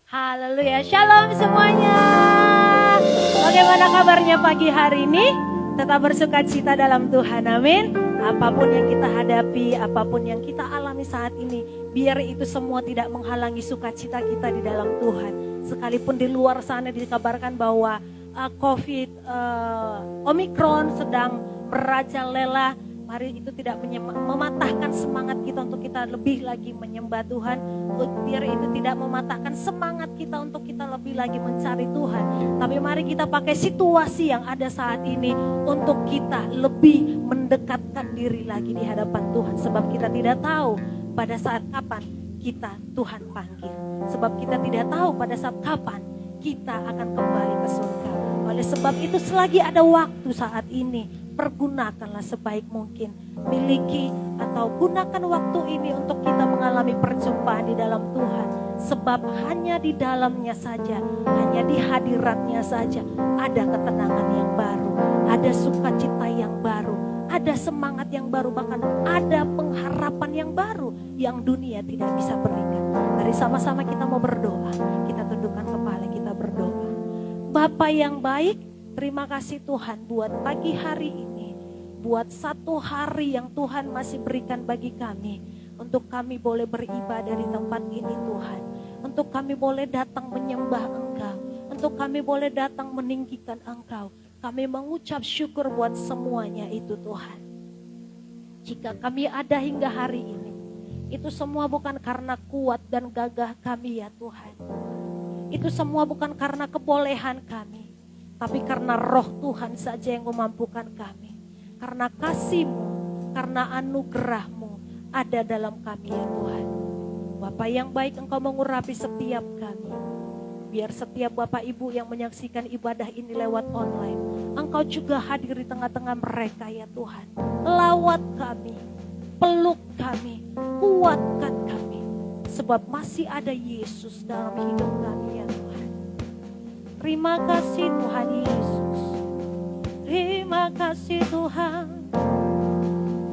Haleluya, shalom semuanya. Bagaimana kabarnya pagi hari ini? Tetap bersuka cita dalam Tuhan, amin. Apapun yang kita hadapi, apapun yang kita alami saat ini, biar itu semua tidak menghalangi sukacita kita di dalam Tuhan. Sekalipun di luar sana dikabarkan bahwa COVID, Omikron sedang merajalela, mari itu tidak mematahkan semangat kita untuk kita lebih lagi menyembah Tuhan. Biar itu tidak mematahkan semangat kita untuk kita lebih lagi mencari Tuhan. Tapi mari kita pakai situasi yang ada saat ini untuk kita lebih mendekatkan diri lagi di hadapan Tuhan. Sebab kita tidak tahu pada saat kapan kita Tuhan panggil. Sebab kita tidak tahu pada saat kapan kita akan kembali ke surga. Oleh sebab itu selagi ada waktu saat ini, pergunakanlah sebaik mungkin. Miliki atau gunakan waktu ini untuk kita mengalami perjumpaan di dalam Tuhan. Sebab hanya di dalamnya saja, hanya di hadiratnya saja ada ketenangan yang baru, ada sukacita yang baru, ada semangat yang baru, bahkan ada pengharapan yang baru yang dunia tidak bisa berikan. Mari sama-sama kita mau berdoa. Kita tundukkan kepala, kita berdoa. Bapa yang baik, terima kasih Tuhan buat pagi hari ini, buat satu hari yang Tuhan masih berikan bagi kami, untuk kami boleh beribadah di tempat ini Tuhan, untuk kami boleh datang menyembah Engkau, untuk kami boleh datang meninggikan Engkau. Kami mengucap syukur buat semuanya itu Tuhan. Jika kami ada hingga hari ini, itu semua bukan karena kuat dan gagah kami ya Tuhan. Itu semua bukan karena kebolehan kami, tapi karena roh Tuhan saja yang memampukan kami. Karena kasih-Mu, karena anugerah-Mu ada dalam kami ya Tuhan. Bapa yang baik, Engkau mengurapi setiap kami. Biar setiap Bapak Ibu yang menyaksikan ibadah ini lewat online, Engkau juga hadir di tengah-tengah mereka ya Tuhan. Lawat kami, peluk kami, kuatkan kami. Sebab masih ada Yesus dalam hidup kami ya Tuhan. Terima kasih Tuhan Yesus. Terima kasih Tuhan.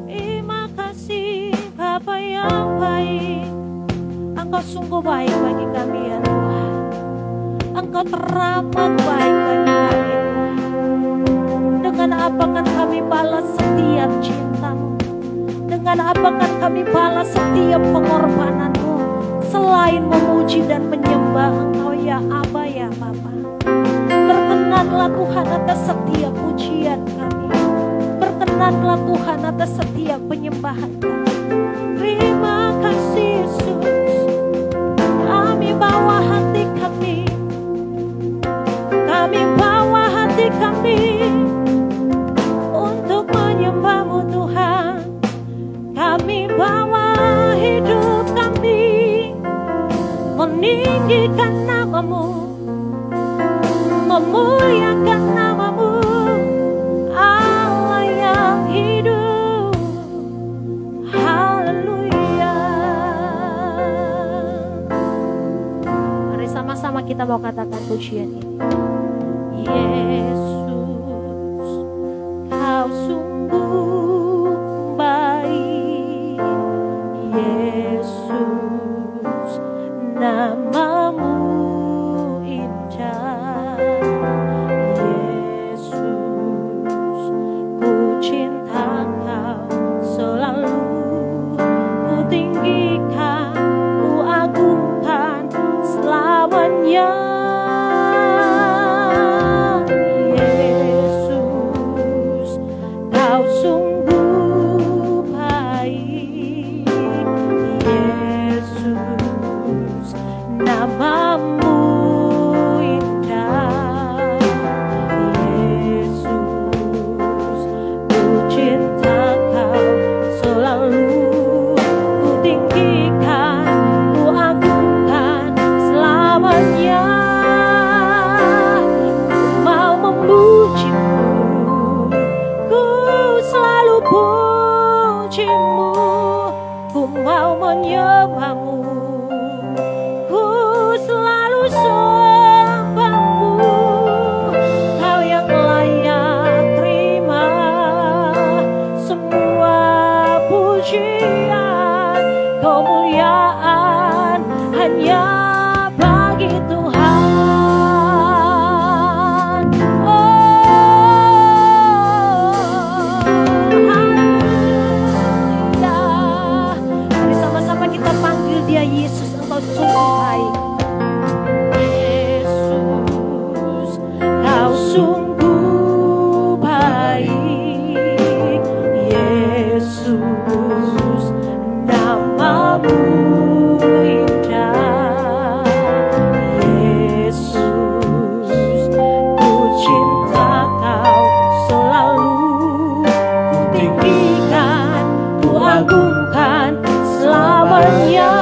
Terima kasih Bapa yang baik. Engkau sungguh baik bagi kami ya Tuhan. Engkau teramat baik bagi kami Tuhan. Dengan apa kan kami balas setiap cinta-Mu? Dengan apa kan kami balas setiap pengorbanan-Mu? Selain memuji dan menyembah Engkau ya Aba ya Bapa. Berkenanlah Tuhan atas setiap pujian kami. Berkenanlah Tuhan atas setiap penyembahan kami. Terima kasih Yesus. Kami bawa hati kami. Kami bawa hati kami untuk menyembah-Mu Tuhan. Kami bawa hidup kami meninggikan nama-Mu, memuliakan nama-Mu, Allah yang hidup. Haleluya. Mari sama-sama kita mau katakan pujian ini. Yesus, Kau sungguh baik. Yesus, nama-Mu indah. Yesus, ku cinta Kau selalu. Ku tinggikan, ku agungkan selamanya. Yesus, Kau sungguh baik. Yesus, nama-Mu indah. Yesus, ku cinta Kau selalu. Ku tinggikan, ku agungkan selamanya. Ku mau memuji-Mu, ku selalu puji-Mu. Ku mau menyembah-Mu, ku selalu sembah-Mu. Kau yang layak terima semua pujian, kemuliaan hanya bagi Tuhan. dia Yesus, Engkau sungguh baik. Yesus, Kau sungguh baik. Yesus, namamu indah. Yesus, ku cinta Kau selalu. Ku tinggikan, ku agungkan selamanya.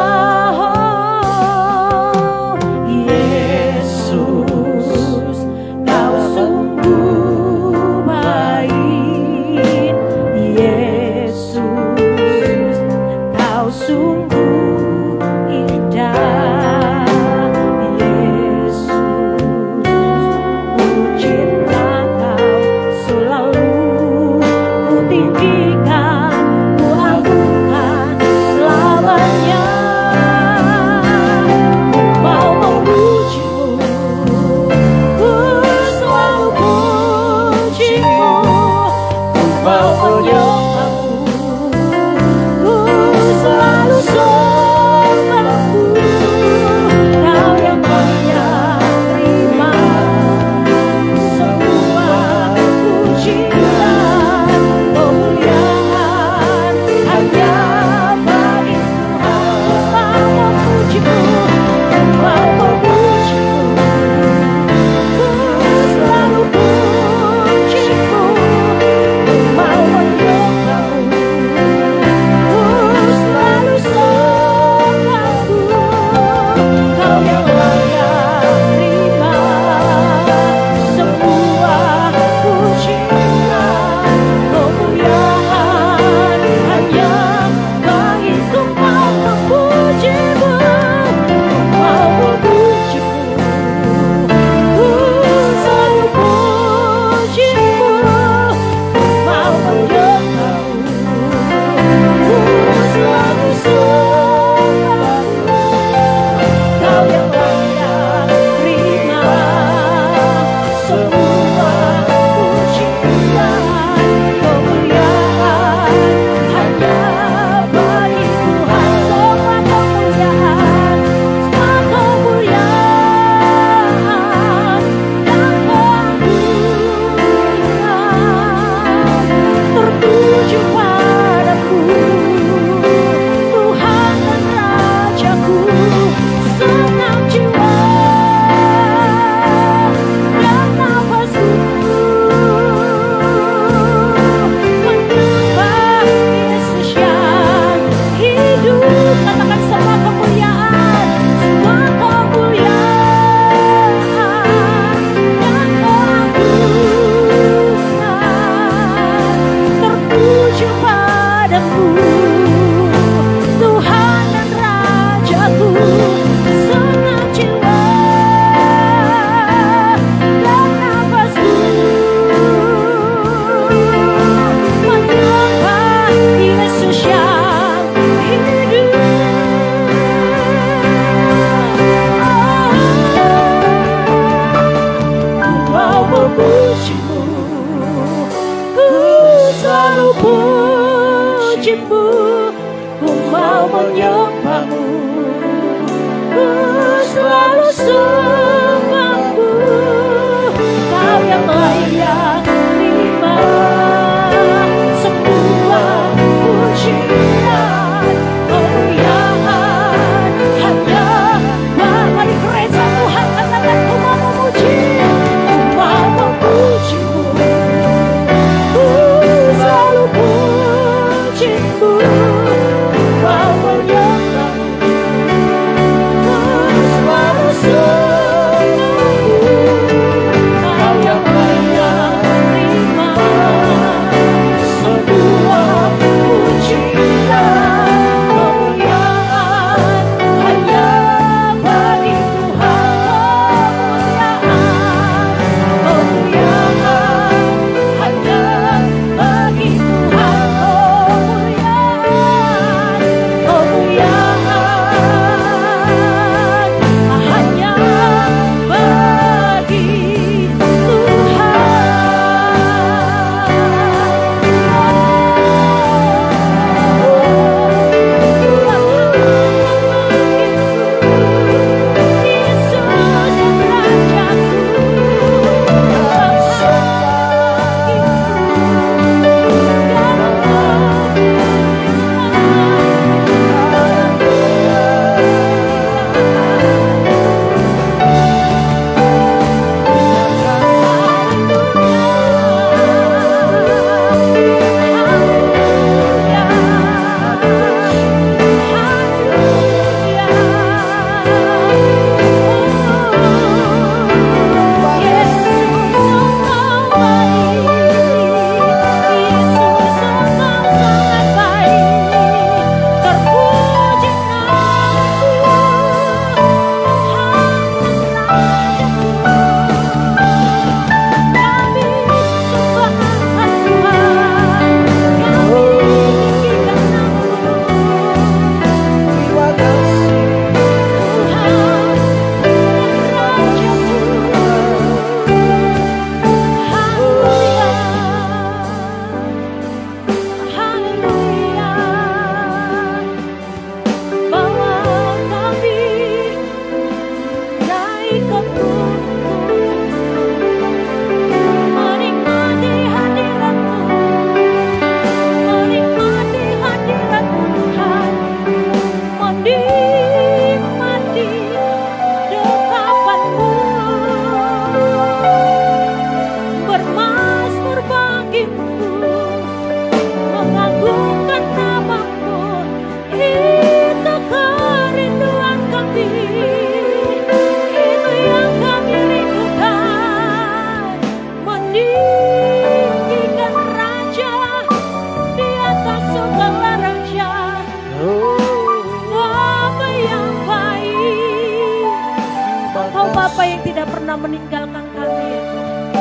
Bapa yang tidak pernah meninggalkan kami ya Tuhan.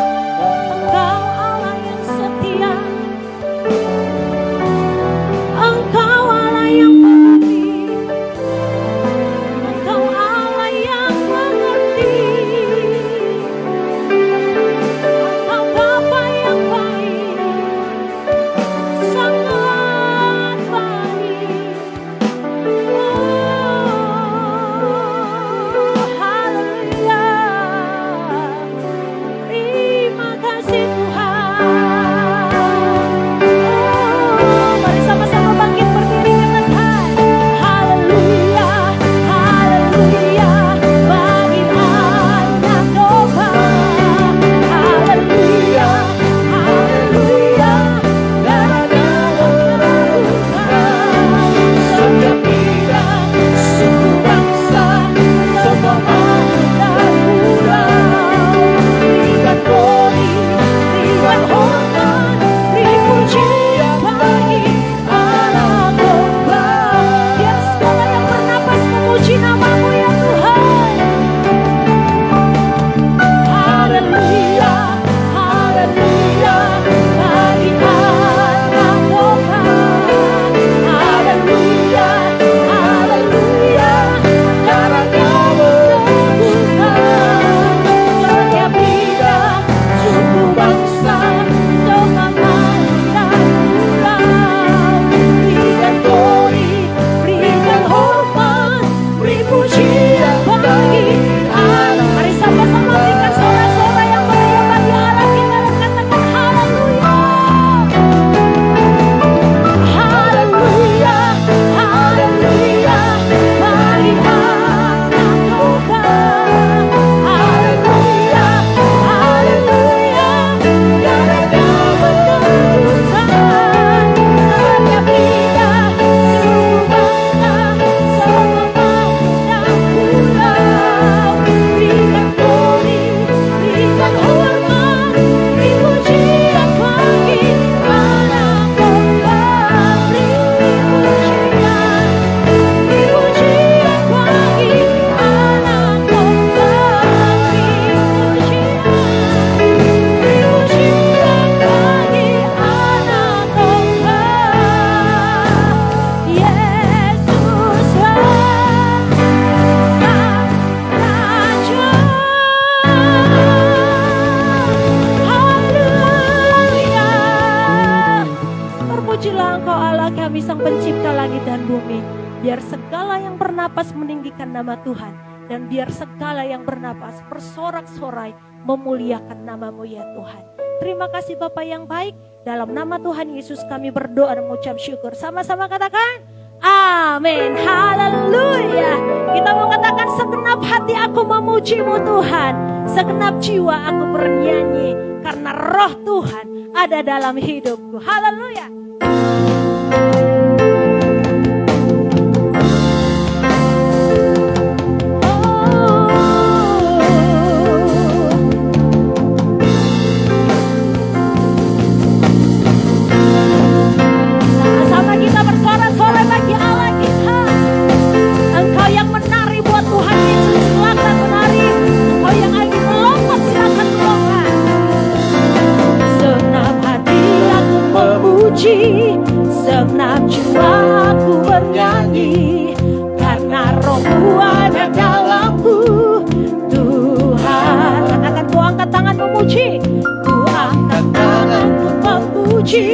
Engkau Allah yang setia, Engkau Allah yang peduli, Engkau Allah yang mengerti, Engkau Bapa yang baik, sangat baik. Haleluya. Terima kasih Tuhan. Mari sama-sama bangkit berdiri katakan haleluya, haleluya bagi anak domba. Haleluya, haleluya dalam Tuhan. Setiap bidang, suku bangsa, semua makhluk dan pulau, berikan glory, berikan hormat, beri pujian bagi anak domba. Biar segala yang bernapas memuji nama-Mu ya Tuhan. Haleluya, haleluya bagi anak domba. Haleluya, haleluya darahnya menentukan. Setiap bidang, suku bangsa, semua makhluk dan pulau, berikan glory, berikan hormat, beri pujian bagi anak. Mari sama-sama berikan sorak-sorai yang meriah bagi Allah kita dan katakan haleluya. Haleluya, haleluya bagi anak domba. Haleluya, haleluya darahnya menentukan. Setiap bidang, suku bangsa, semua makhluk dan pulau, berikan glory, berikan hormat, beri pujian bagi anak domba. Beri pujian, beri pujian bagi anak domba. Beri pujian bagi anak domba. Yesus Sang Raja. Haleluya. Terpujilah Engkau Allah kami Sang Pencipta langit dan bumi. Biar segala yang bernapas meninggikan nama Tuhan, dan biar segala yang bernapas bersorak-sorai memuliakan nama-Mu ya Tuhan. Terima kasih Bapa yang baik. Dalam nama Tuhan Yesus kami berdoa dan mengucap syukur. Sama-sama katakan amin. Haleluya. Kita mau katakan segenap hati aku memuji-Mu Tuhan, segenap jiwa aku bernyanyi, karena roh Tuhan ada dalam hidupku. Haleluya. Sama-sama kita bersorak-sorai bagi Allah kita. Engkau yang menari buat Tuhan Yesus, silakan menari. Engkau yang lagi melompat, silakan melompat. Segenap hati aku memuji, segenap jiwa aku bernyanyi, karena roh-Mu ada dalamku. Tuhan, katakan ku angkat tangan memuji, ku angkat tangan ku memuji,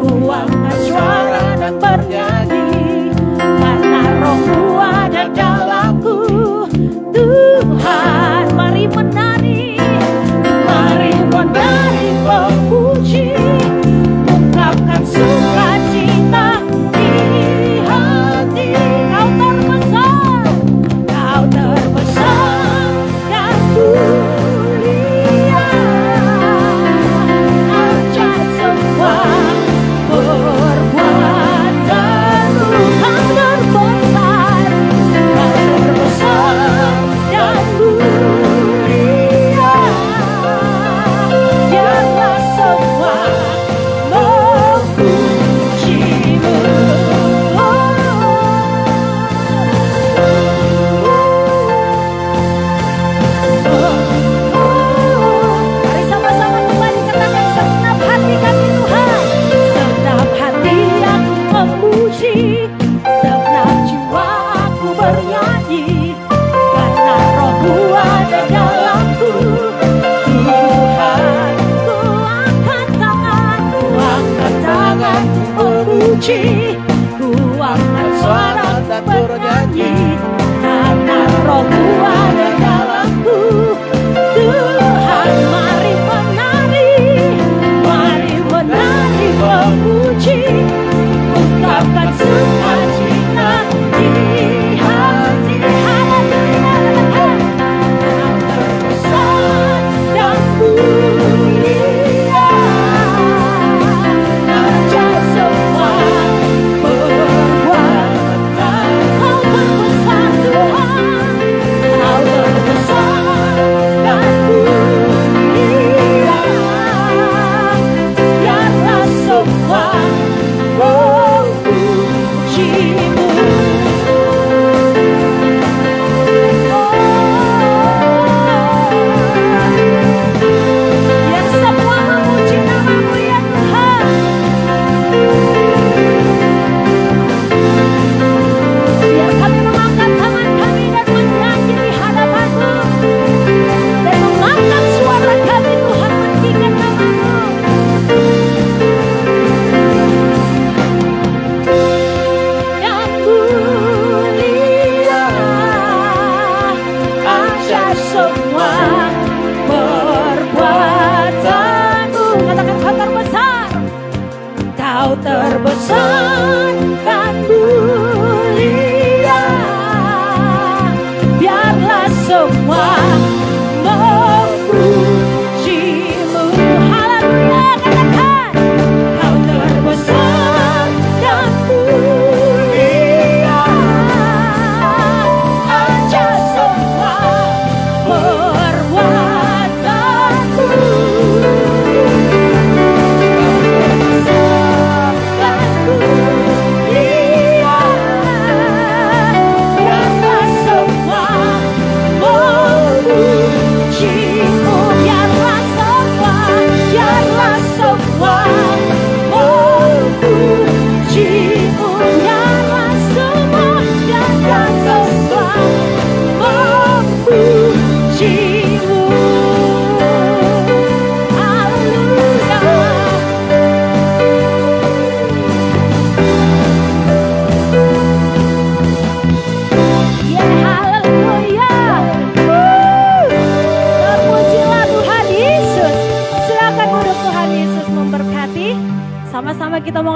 ku angkat suara dan bernyanyi, karena roh-Mu ada dalamku. Tuhan, mari menari, mari menari memuji, ungkapkan sukacita di hati. Kau terbesar, Kau terbesar dan mulia, ajaib semua perbuatan.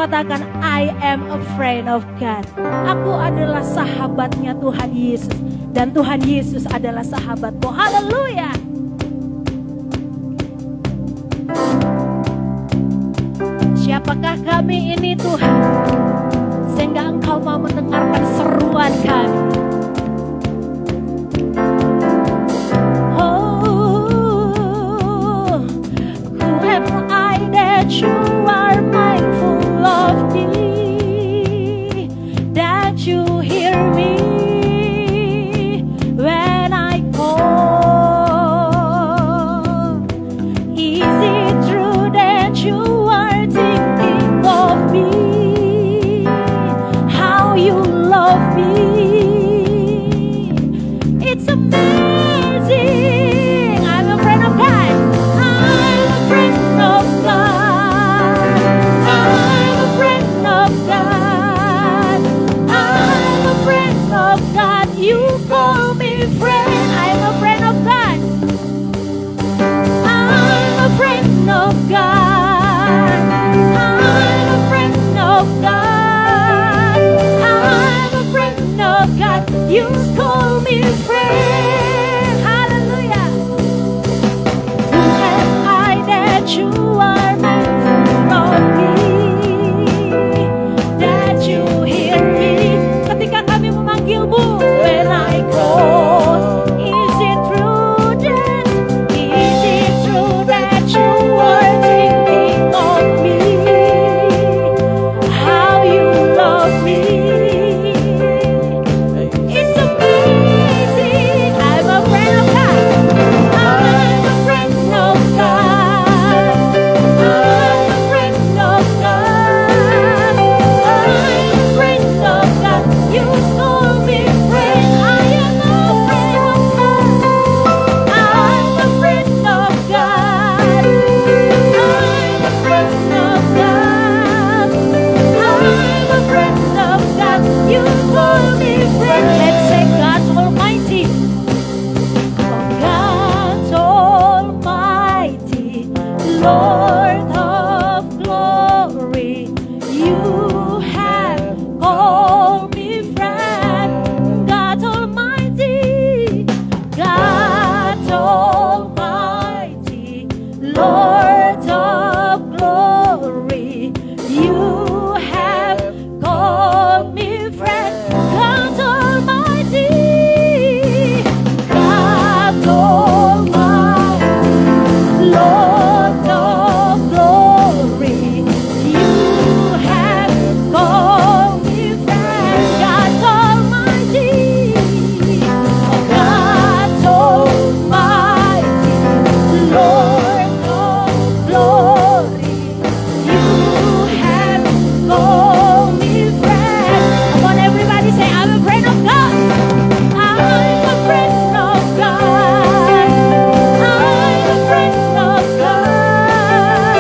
mengatakan, I am a friend of God. Aku adalah sahabatnya Tuhan Yesus. Dan Tuhan Yesus adalah sahabatku. Haleluya. Siapakah kami ini Tuhan, sehingga Engkau mau mendengarkan seruan kami. Oh, who am I that you are mindful of me, that you hear me when I call. Is it true that you are thinking of me, how you love me? It's amazing. I'm a friend of God. I'm a friend of God. I'm a friend of God. I'm a friend of God. You call me friend. I'm a friend of God. I'm a friend of God. I'm a friend of God. I'm a friend of God. You call me friend. Hallelujah. Who am I that you are mindful of me, that you hear me? Ketika kami memanggilmu, when I call, is it true that, is it true that you are thinking of me, how you love me? It's amazing. I'm a friend of God. I'm a friend of God. I'm a friend of God. I'm a friend of God. You call me friend. I am a friend of God. I'm a friend of God. I'm a friend of God. I'm a friend of God. You call me friend. Let's say God Almighty. God Almighty, Lord of glory, you have called me friend. God Almighty, God Almighty, Lord of glory, you have called me friend. God Almighty, God Almighty, Lord of glory, you have called me friend. God Almighty, God Almighty, Lord of glory, you have called me friend. Come on, everybody say, I'm a friend of God. I'm a friend of God. I'm a friend of God.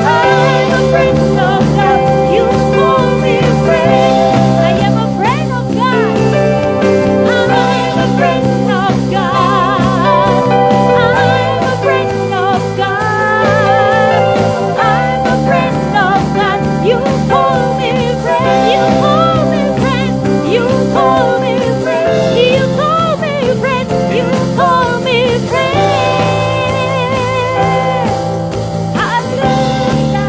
I'm a friend of God. You call me friend. I am a friend of God. I'm a friend of God. I'm a friend of God. I'm a friend of God. You call me friend. You call me friend. You call me friend. You call me friend. You call me friend. Haleluya.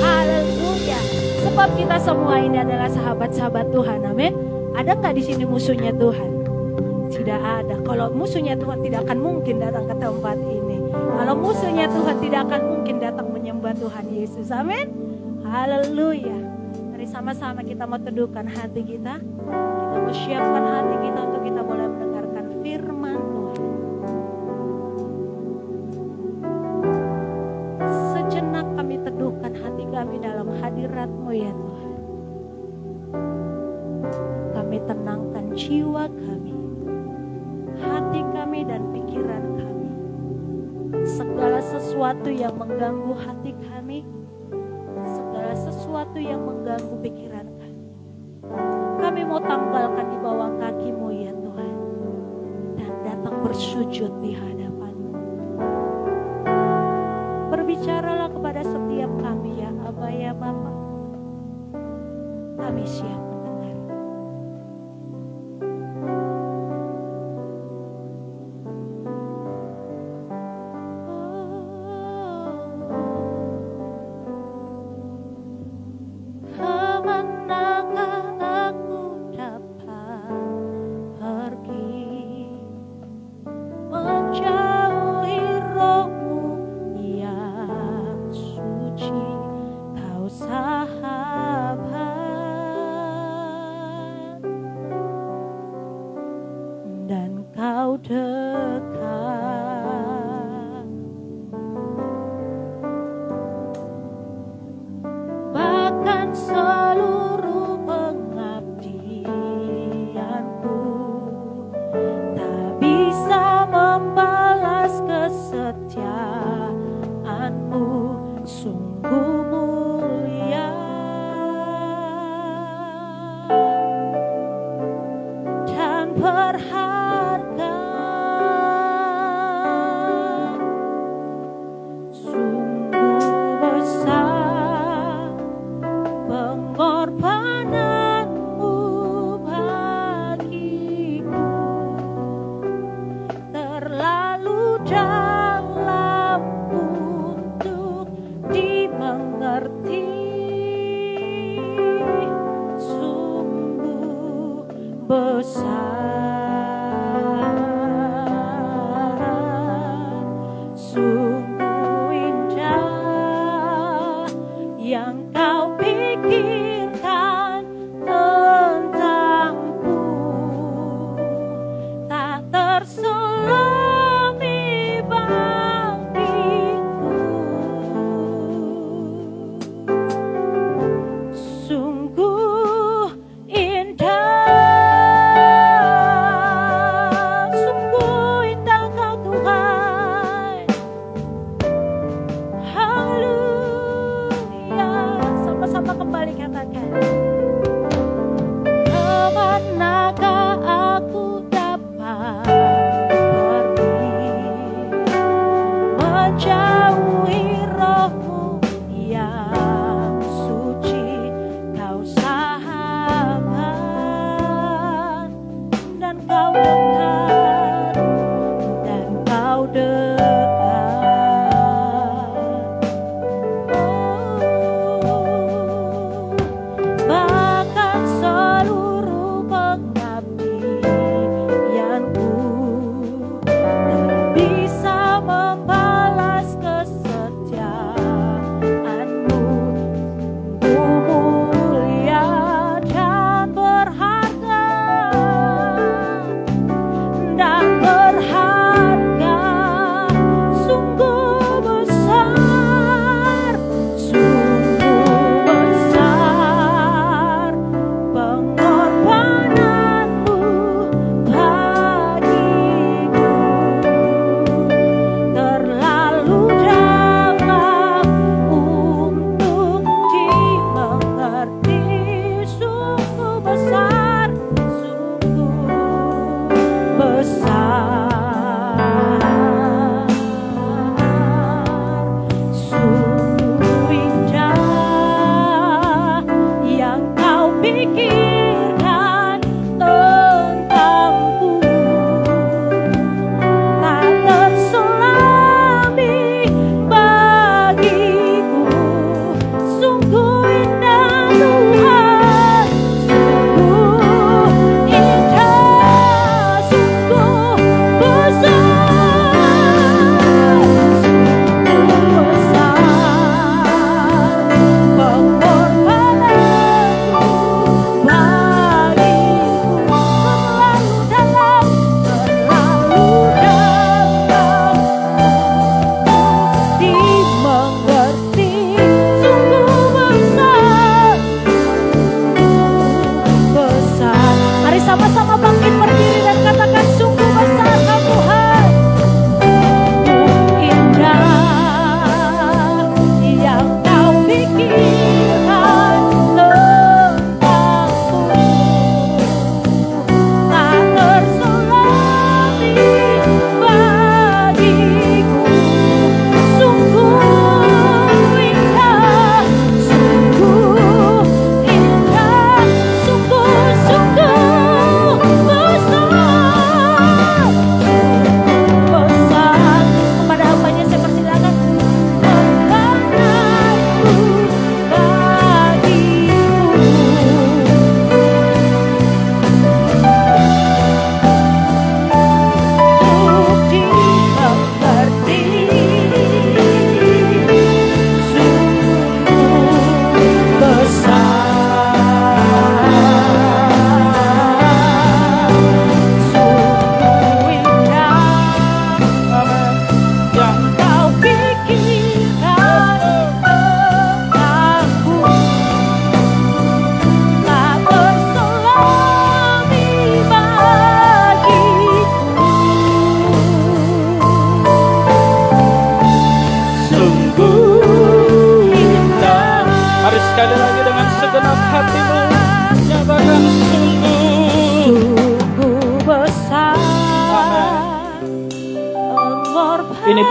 Haleluya. Sebab kita semua ini adalah sahabat-sahabat Tuhan. Amin. Ada nggak di sini musuhnya Tuhan? Tidak ada. Kalau musuhnya Tuhan tidak akan mungkin datang ke tempat ini. Kalau musuhnya Tuhan tidak akan mungkin datang menyembah Tuhan Yesus. Amin. Haleluya. Mari sama-sama kita mau teduhkan hati kita. Kita mau siapkan hati kita untuk kita boleh mendengarkan firman Tuhan. Sejenak kami teduhkan hati kami dalam hadirat-Mu ya Tuhan. Kami tenangkan jiwa kami, hati kami dan pikiran kami. Segala sesuatu yang mengganggu hati kami, segala sesuatu yang mengganggu pikiran kami, kami mau tanggalkan di bawah kaki-Mu ya Tuhan, dan datang bersujud di hadapan-Mu. Berbicaralah kepada kami siap mendengar. Kemanakah aku dapat pergi menjauhi rohmu yang suci, kau sahabat dan kau dekat, bahkan seluruh pengabdianku tak bisa membalas kesetiaanmu, sungguh mulia dan berharga, sungguh besar pengorbananmu bagiku, terlalu dalam untuk dimengerti, sungguh besar, sungguh indah yang kau pikirkan tentangku, tak tersulam di bagiku, sungguh indah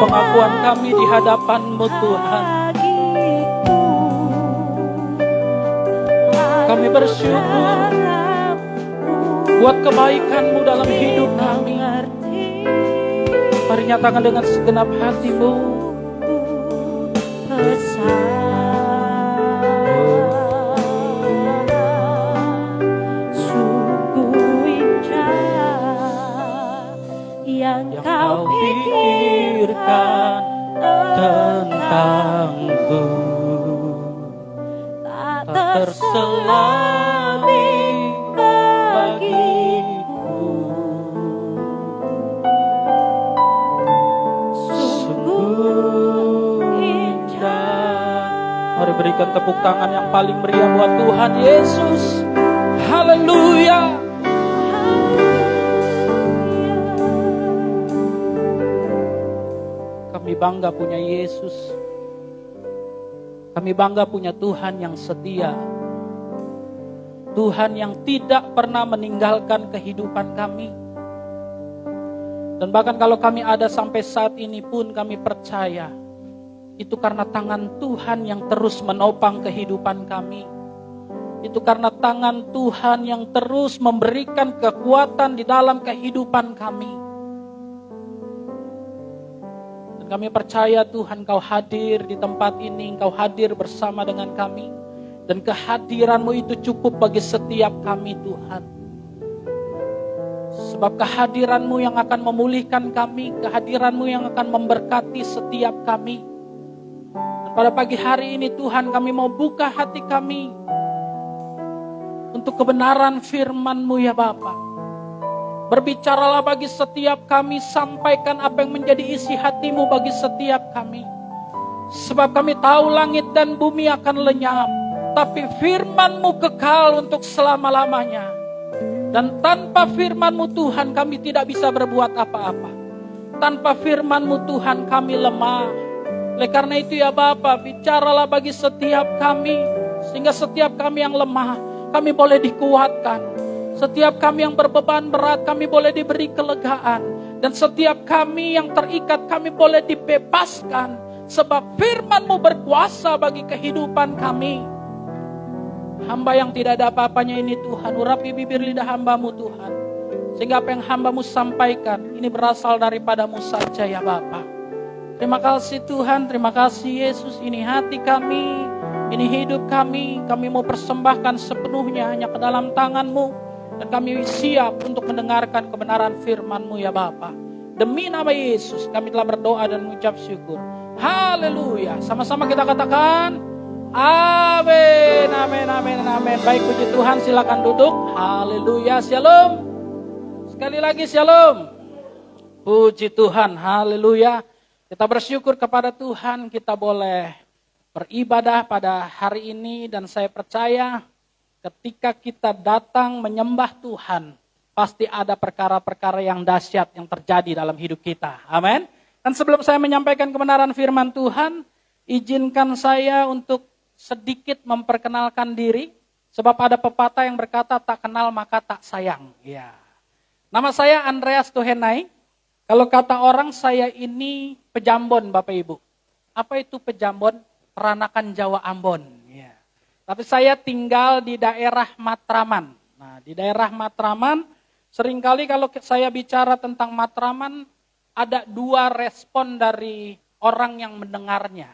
pengakuan kami di hadapan-Mu Tuhan. Kami bersyukur buat kebaikan-Mu dalam hidup kami. Mari nyatakan dengan segenap hati-Mu. Sungguh indah yang Kau pikirkan tentangku, tak terselami bagiku. Sungguh indah. Mari berikan tepuk tangan yang paling meriah buat Tuhan Yesus. Haleluya. Kami bangga punya Yesus. Kami bangga punya Tuhan yang setia. Tuhan yang tidak pernah meninggalkan kehidupan kami. Dan bahkan kalau kami ada sampai saat ini pun kami percaya itu karena tangan Tuhan yang terus menopang kehidupan kami. Itu karena tangan Tuhan yang terus memberikan kekuatan di dalam kehidupan kami. Dan kami percaya Tuhan Kau hadir di tempat ini, Kau hadir bersama dengan kami. Dan kehadiran-Mu itu cukup bagi setiap kami Tuhan. Sebab kehadiran-Mu yang akan memulihkan kami, kehadiran-Mu yang akan memberkati setiap kami. Dan pada pagi hari ini Tuhan kami mau buka hati kami untuk kebenaran firman-Mu ya Bapa. Berbicaralah bagi setiap kami, sampaikan apa yang menjadi isi hati-Mu bagi setiap kami. Sebab kami tahu langit dan bumi akan lenyap, tapi firman-Mu kekal untuk selama-lamanya. Dan tanpa firman-Mu Tuhan kami tidak bisa berbuat apa-apa. Tanpa firman-Mu Tuhan kami lemah. Oleh karena itu ya Bapa, bicaralah bagi setiap kami, sehingga setiap kami yang lemah, kami boleh dikuatkan. Setiap kami yang berbeban berat, kami boleh diberi kelegaan. Dan setiap kami yang terikat, kami boleh dibebaskan. Sebab firman-Mu berkuasa bagi kehidupan kami. Hamba yang tidak ada apa-apanya ini Tuhan, urapi bibir lidah hamba-Mu Tuhan. Sehingga apa yang hamba-Mu sampaikan, ini berasal daripada-Mu saja ya Bapa. Terima kasih Tuhan, terima kasih Yesus. Ini hati kami, ini hidup kami. Kami mau persembahkan sepenuhnya hanya ke dalam tangan-Mu. Dan kami siap untuk mendengarkan kebenaran firman-Mu ya Bapa. Demi nama Yesus kami telah berdoa dan mengucap syukur. Haleluya. Sama-sama kita katakan amin, amin, amin, amin. Baik, puji Tuhan, silakan duduk. Haleluya, shalom. Sekali lagi shalom. Puji Tuhan, haleluya. Kita bersyukur kepada Tuhan, kita boleh beribadah pada hari ini. Dan saya percaya ketika kita datang menyembah Tuhan, pasti ada perkara-perkara yang dahsyat yang terjadi dalam hidup kita. Amin. Dan sebelum saya menyampaikan kebenaran firman Tuhan, izinkan saya untuk sedikit memperkenalkan diri. Sebab ada pepatah yang berkata tak kenal maka tak sayang. Ya. Nama saya Andreas Tuhenai. Kalau kata orang saya ini pejambon Bapak Ibu. Apa itu pejambon? Peranakan Jawa Ambon. Ya. Tapi saya tinggal di daerah Matraman. Nah, di daerah Matraman, seringkali kalau saya bicara tentang Matraman, ada dua respon dari orang yang mendengarnya.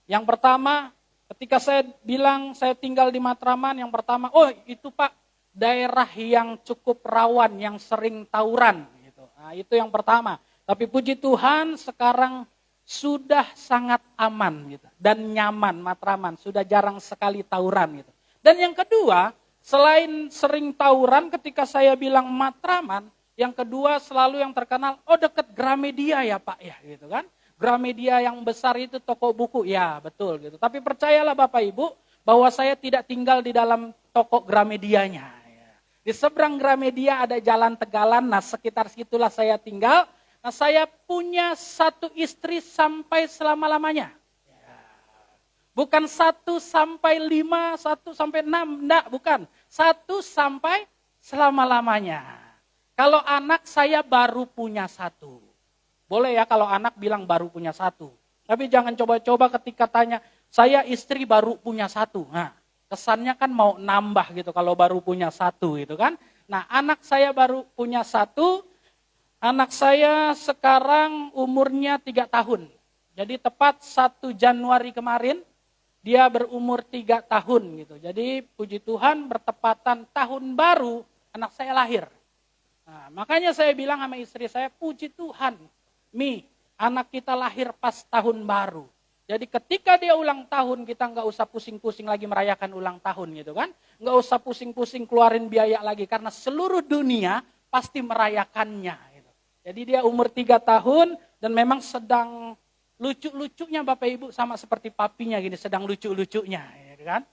Yang pertama, ketika saya bilang saya tinggal di Matraman, yang pertama, oh itu Pak, daerah yang cukup rawan, yang sering tawuran. Gitu. Nah, itu yang pertama. Tapi puji Tuhan sekarang sudah sangat aman gitu, dan nyaman Matraman, sudah jarang sekali tawuran. Gitu. Dan yang kedua, selain sering tawuran ketika saya bilang Matraman, yang kedua selalu yang terkenal, oh dekat Gramedia ya Pak ya, gitu kan. Gramedia yang besar itu toko buku, ya betul gitu. Tapi percayalah Bapak Ibu, bahwa saya tidak tinggal di dalam toko Gramedianya. Ya. Di seberang Gramedia ada Jalan Tegalan, nah sekitar situlah saya tinggal. Nah saya punya satu istri sampai selama-lamanya. Ya. Bukan 1 sampai 5, 1 sampai 6, enggak, bukan. 1 sampai selama-lamanya. Kalau anak saya baru punya 1. Boleh ya kalau anak bilang baru punya satu. Tapi jangan coba-coba ketika tanya, saya istri baru punya satu. Nah, kesannya kan mau nambah gitu kalau baru punya satu gitu kan. Nah, anak saya baru punya satu, anak saya sekarang umurnya 3 tahun. Jadi tepat 1 Januari kemarin, dia berumur 3 tahun gitu. Jadi puji Tuhan bertepatan tahun baru anak saya lahir. Nah, makanya saya bilang sama istri saya, puji Tuhan, Mi, anak kita lahir pas tahun baru. Jadi ketika dia ulang tahun, kita nggak usah pusing-pusing lagi merayakan ulang tahun gitu kan. Nggak usah pusing-pusing keluarin biaya lagi, karena seluruh dunia pasti merayakannya. Gitu. Jadi dia umur 3 tahun, dan memang sedang lucu-lucunya Bapak Ibu, sama seperti papinya gini, sedang lucu-lucunya. Gitu kan.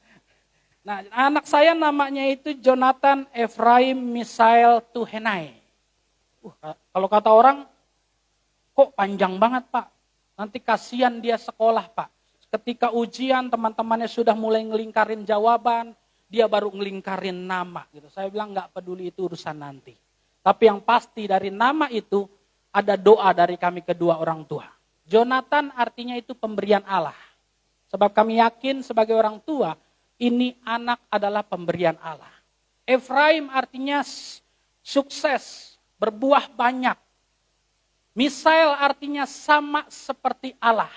Nah, anak saya namanya itu Jonathan Ephraim Misael Tuhenai. Kalau kata orang, kok panjang banget Pak? Nanti kasihan dia sekolah Pak. Ketika ujian teman-temannya sudah mulai ngelingkarin jawaban, dia baru ngelingkarin nama. Gitu. Saya bilang nggak peduli, itu urusan nanti. Tapi yang pasti dari nama itu ada doa dari kami kedua orang tua. Jonathan artinya itu pemberian Allah. Sebab kami yakin sebagai orang tua, ini anak adalah pemberian Allah. Ephraim artinya sukses, berbuah banyak. Misael artinya sama seperti Allah.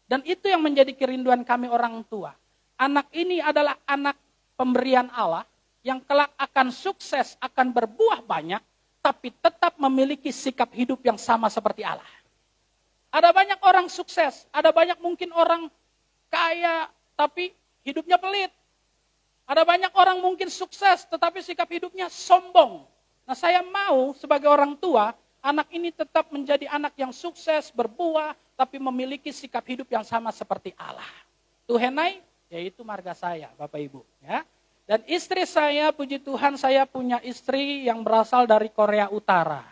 Dan itu yang menjadi kerinduan kami orang tua. Anak ini adalah anak pemberian Allah yang kelak akan sukses, akan berbuah banyak, tapi tetap memiliki sikap hidup yang sama seperti Allah. Ada banyak orang sukses, ada banyak mungkin orang kaya, tapi hidupnya pelit. Ada banyak orang mungkin sukses, tetapi sikap hidupnya sombong. Nah, saya mau sebagai orang tua, anak ini tetap menjadi anak yang sukses, berbuah, tapi memiliki sikap hidup yang sama seperti Allah. Tuhenai, yaitu marga saya, Bapak Ibu. Ya. Dan istri saya, puji Tuhan, saya punya istri yang berasal dari Korea Utara.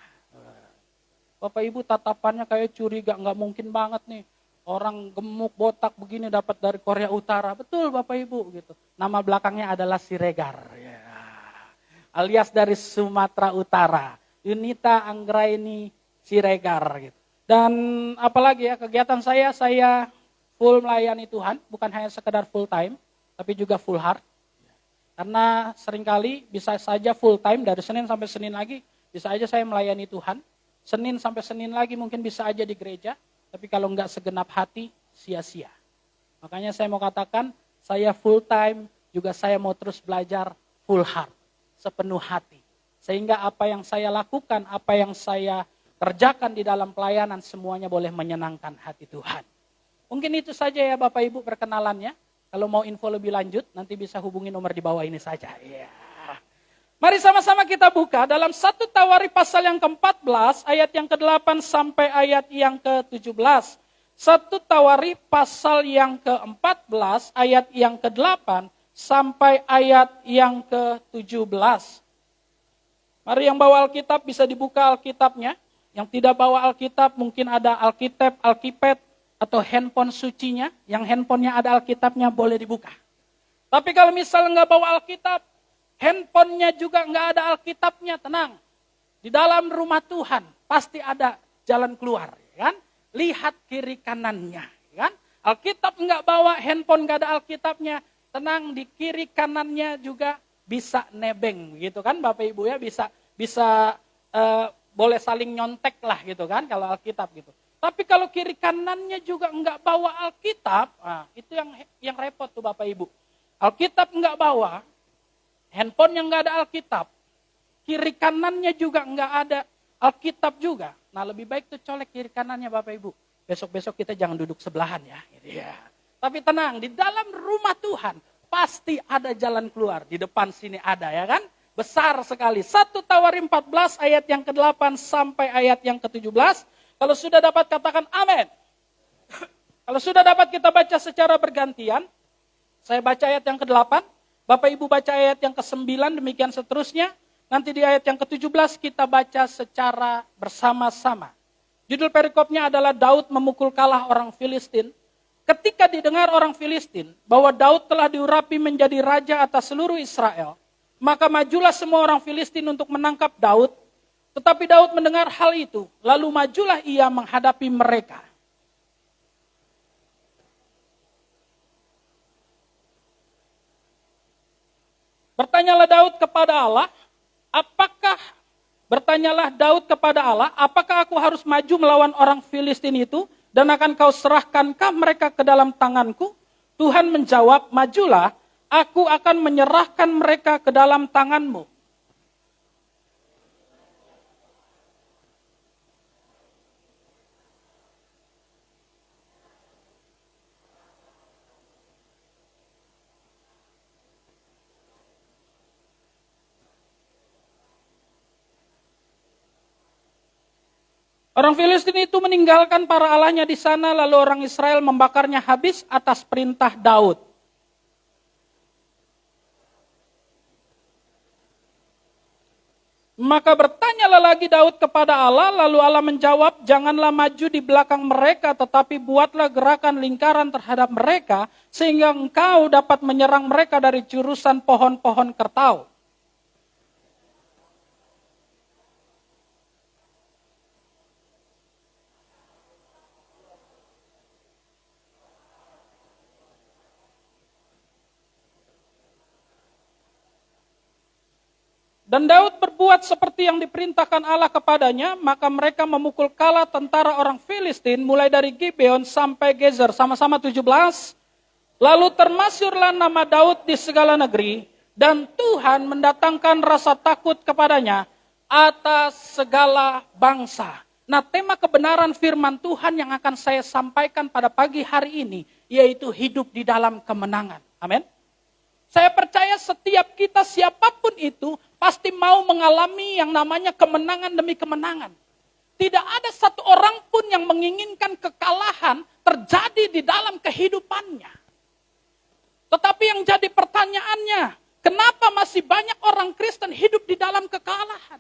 Bapak Ibu tatapannya kayak curiga, nggak mungkin banget nih. Orang gemuk, botak begini dapat dari Korea Utara. Betul Bapak Ibu gitu. Nama belakangnya adalah Siregar. Ya. Alias dari Sumatera Utara. Yunita Anggraini Siregar gitu. Dan apalagi ya, kegiatan saya full melayani Tuhan, bukan hanya sekedar full time, tapi juga full heart. Karena seringkali bisa saja full time dari Senin sampai Senin lagi, bisa aja saya melayani Tuhan. Senin sampai Senin lagi mungkin bisa aja di gereja, tapi kalau enggak segenap hati, sia-sia. Makanya saya mau katakan, saya full time, juga saya mau terus belajar full heart, sepenuh hati. Sehingga apa yang saya lakukan, apa yang saya kerjakan di dalam pelayanan, semuanya boleh menyenangkan hati Tuhan. Mungkin itu saja ya Bapak Ibu perkenalannya. Kalau mau info lebih lanjut, nanti bisa hubungi nomor di bawah ini saja. Ya. Mari sama-sama kita buka dalam 1 Tawari pasal yang ke-14, ayat yang ke-8 sampai ayat yang ke-17. 1 Tawari pasal yang ke-14, ayat yang ke-8 sampai ayat yang ke-17. Mari yang bawa Alkitab bisa dibuka Alkitabnya. Yang tidak bawa Alkitab mungkin ada Alkitab, Alkipad, atau handphone sucinya. Yang handphonenya ada Alkitabnya boleh dibuka. Tapi kalau misalnya nggak bawa Alkitab, handphonenya juga nggak ada Alkitabnya, tenang. Di dalam rumah Tuhan pasti ada jalan keluar. Kan? Lihat kiri kanannya. Kan? Alkitab nggak bawa, handphone nggak ada Alkitabnya, tenang, di kiri kanannya juga bisa nebeng gitu kan Bapak Ibu ya, bisa boleh saling nyontek lah gitu kan kalau Alkitab gitu. Tapi kalau kiri kanannya juga enggak bawa Alkitab, nah, itu yang repot tuh Bapak Ibu. Alkitab enggak bawa, handphone yang enggak ada Alkitab, kiri kanannya juga enggak ada Alkitab juga. Nah lebih baik tuh colek kiri kanannya Bapak Ibu. Besok-besok kita jangan duduk sebelahan ya. Gitu ya. Tapi tenang, di dalam rumah Tuhan pasti ada jalan keluar. Di depan sini ada ya kan? Besar sekali. 1 Tawari 14 ayat yang ke-8 sampai ayat yang ke-17. Kalau sudah dapat katakan amin. Kalau sudah dapat kita baca secara bergantian. Saya baca ayat yang ke-8. Bapak Ibu baca ayat yang ke-9, demikian seterusnya. Nanti di ayat yang ke-17 kita baca secara bersama-sama. Judul perikopnya adalah Daud memukul kalah orang Filistin. Ketika didengar orang Filistin bahwa Daud telah diurapi menjadi raja atas seluruh Israel, maka majulah semua orang Filistin untuk menangkap Daud. Tetapi Daud mendengar hal itu, lalu majulah ia menghadapi mereka. Bertanyalah Daud kepada Allah, apakah aku harus maju melawan orang Filistin itu, dan akan kau serahkankah mereka ke dalam tanganku? Tuhan menjawab, majulah, aku akan menyerahkan mereka ke dalam tanganmu. Orang Filistin itu meninggalkan para allahnya di sana, lalu orang Israel membakarnya habis atas perintah Daud. Maka bertanyalah lagi Daud kepada Allah, lalu Allah menjawab, janganlah maju di belakang mereka, tetapi buatlah gerakan lingkaran terhadap mereka, sehingga engkau dapat menyerang mereka dari jurusan pohon-pohon kertau. Dan Daud berbuat seperti yang diperintahkan Allah kepadanya, maka mereka memukul kala tentara orang Filistin mulai dari Gibeon sampai Gezer, sama-sama 17. Lalu termasyurlah nama Daud di segala negeri, dan Tuhan mendatangkan rasa takut kepadanya atas segala bangsa. Nah, tema kebenaran firman Tuhan yang akan saya sampaikan pada pagi hari ini, yaitu hidup di dalam kemenangan. Amin. Saya percaya setiap kita siapapun itu pasti mau mengalami yang namanya kemenangan demi kemenangan. Tidak ada satu orang pun yang menginginkan kekalahan terjadi di dalam kehidupannya. Tetapi yang jadi pertanyaannya, kenapa masih banyak orang Kristen hidup di dalam kekalahan?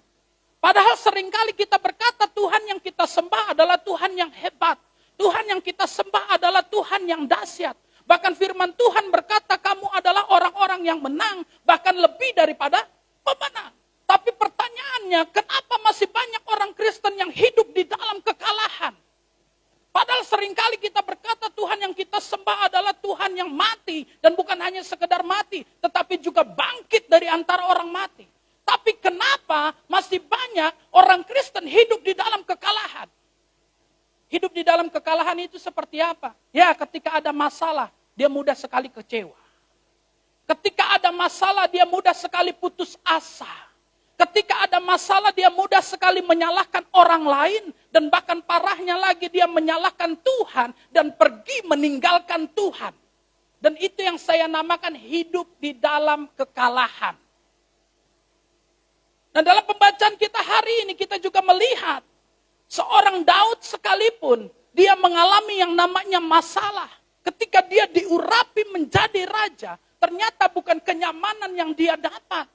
Padahal seringkali kita berkata Tuhan yang kita sembah adalah Tuhan yang hebat. Tuhan yang kita sembah adalah Tuhan yang dahsyat. Bahkan firman Tuhan berkata kamu adalah orang-orang yang menang, bahkan lebih daripada pemenang. Tapi pertanyaannya, kenapa masih banyak orang Kristen yang hidup di dalam kekalahan? Padahal seringkali kita berkata Tuhan yang kita sembah adalah Tuhan yang mati. Dan bukan hanya sekedar mati, tetapi juga bangkit dari antara orang mati. Tapi kenapa masih banyak orang Kristen hidup di dalam kekalahan? Hidup di dalam kekalahan itu seperti apa? Ya, ketika ada masalah, dia mudah sekali kecewa. Ketika ada masalah, dia mudah sekali putus asa. Ketika ada masalah, dia mudah sekali menyalahkan orang lain. Dan bahkan parahnya lagi, dia menyalahkan Tuhan dan pergi meninggalkan Tuhan. Dan itu yang saya namakan hidup di dalam kekalahan. Nah, dalam pembacaan kita hari ini, kita juga melihat seorang Daud sekalipun, dia mengalami yang namanya masalah. Ketika dia diurapi menjadi raja, ternyata bukan kenyamanan yang dia dapat.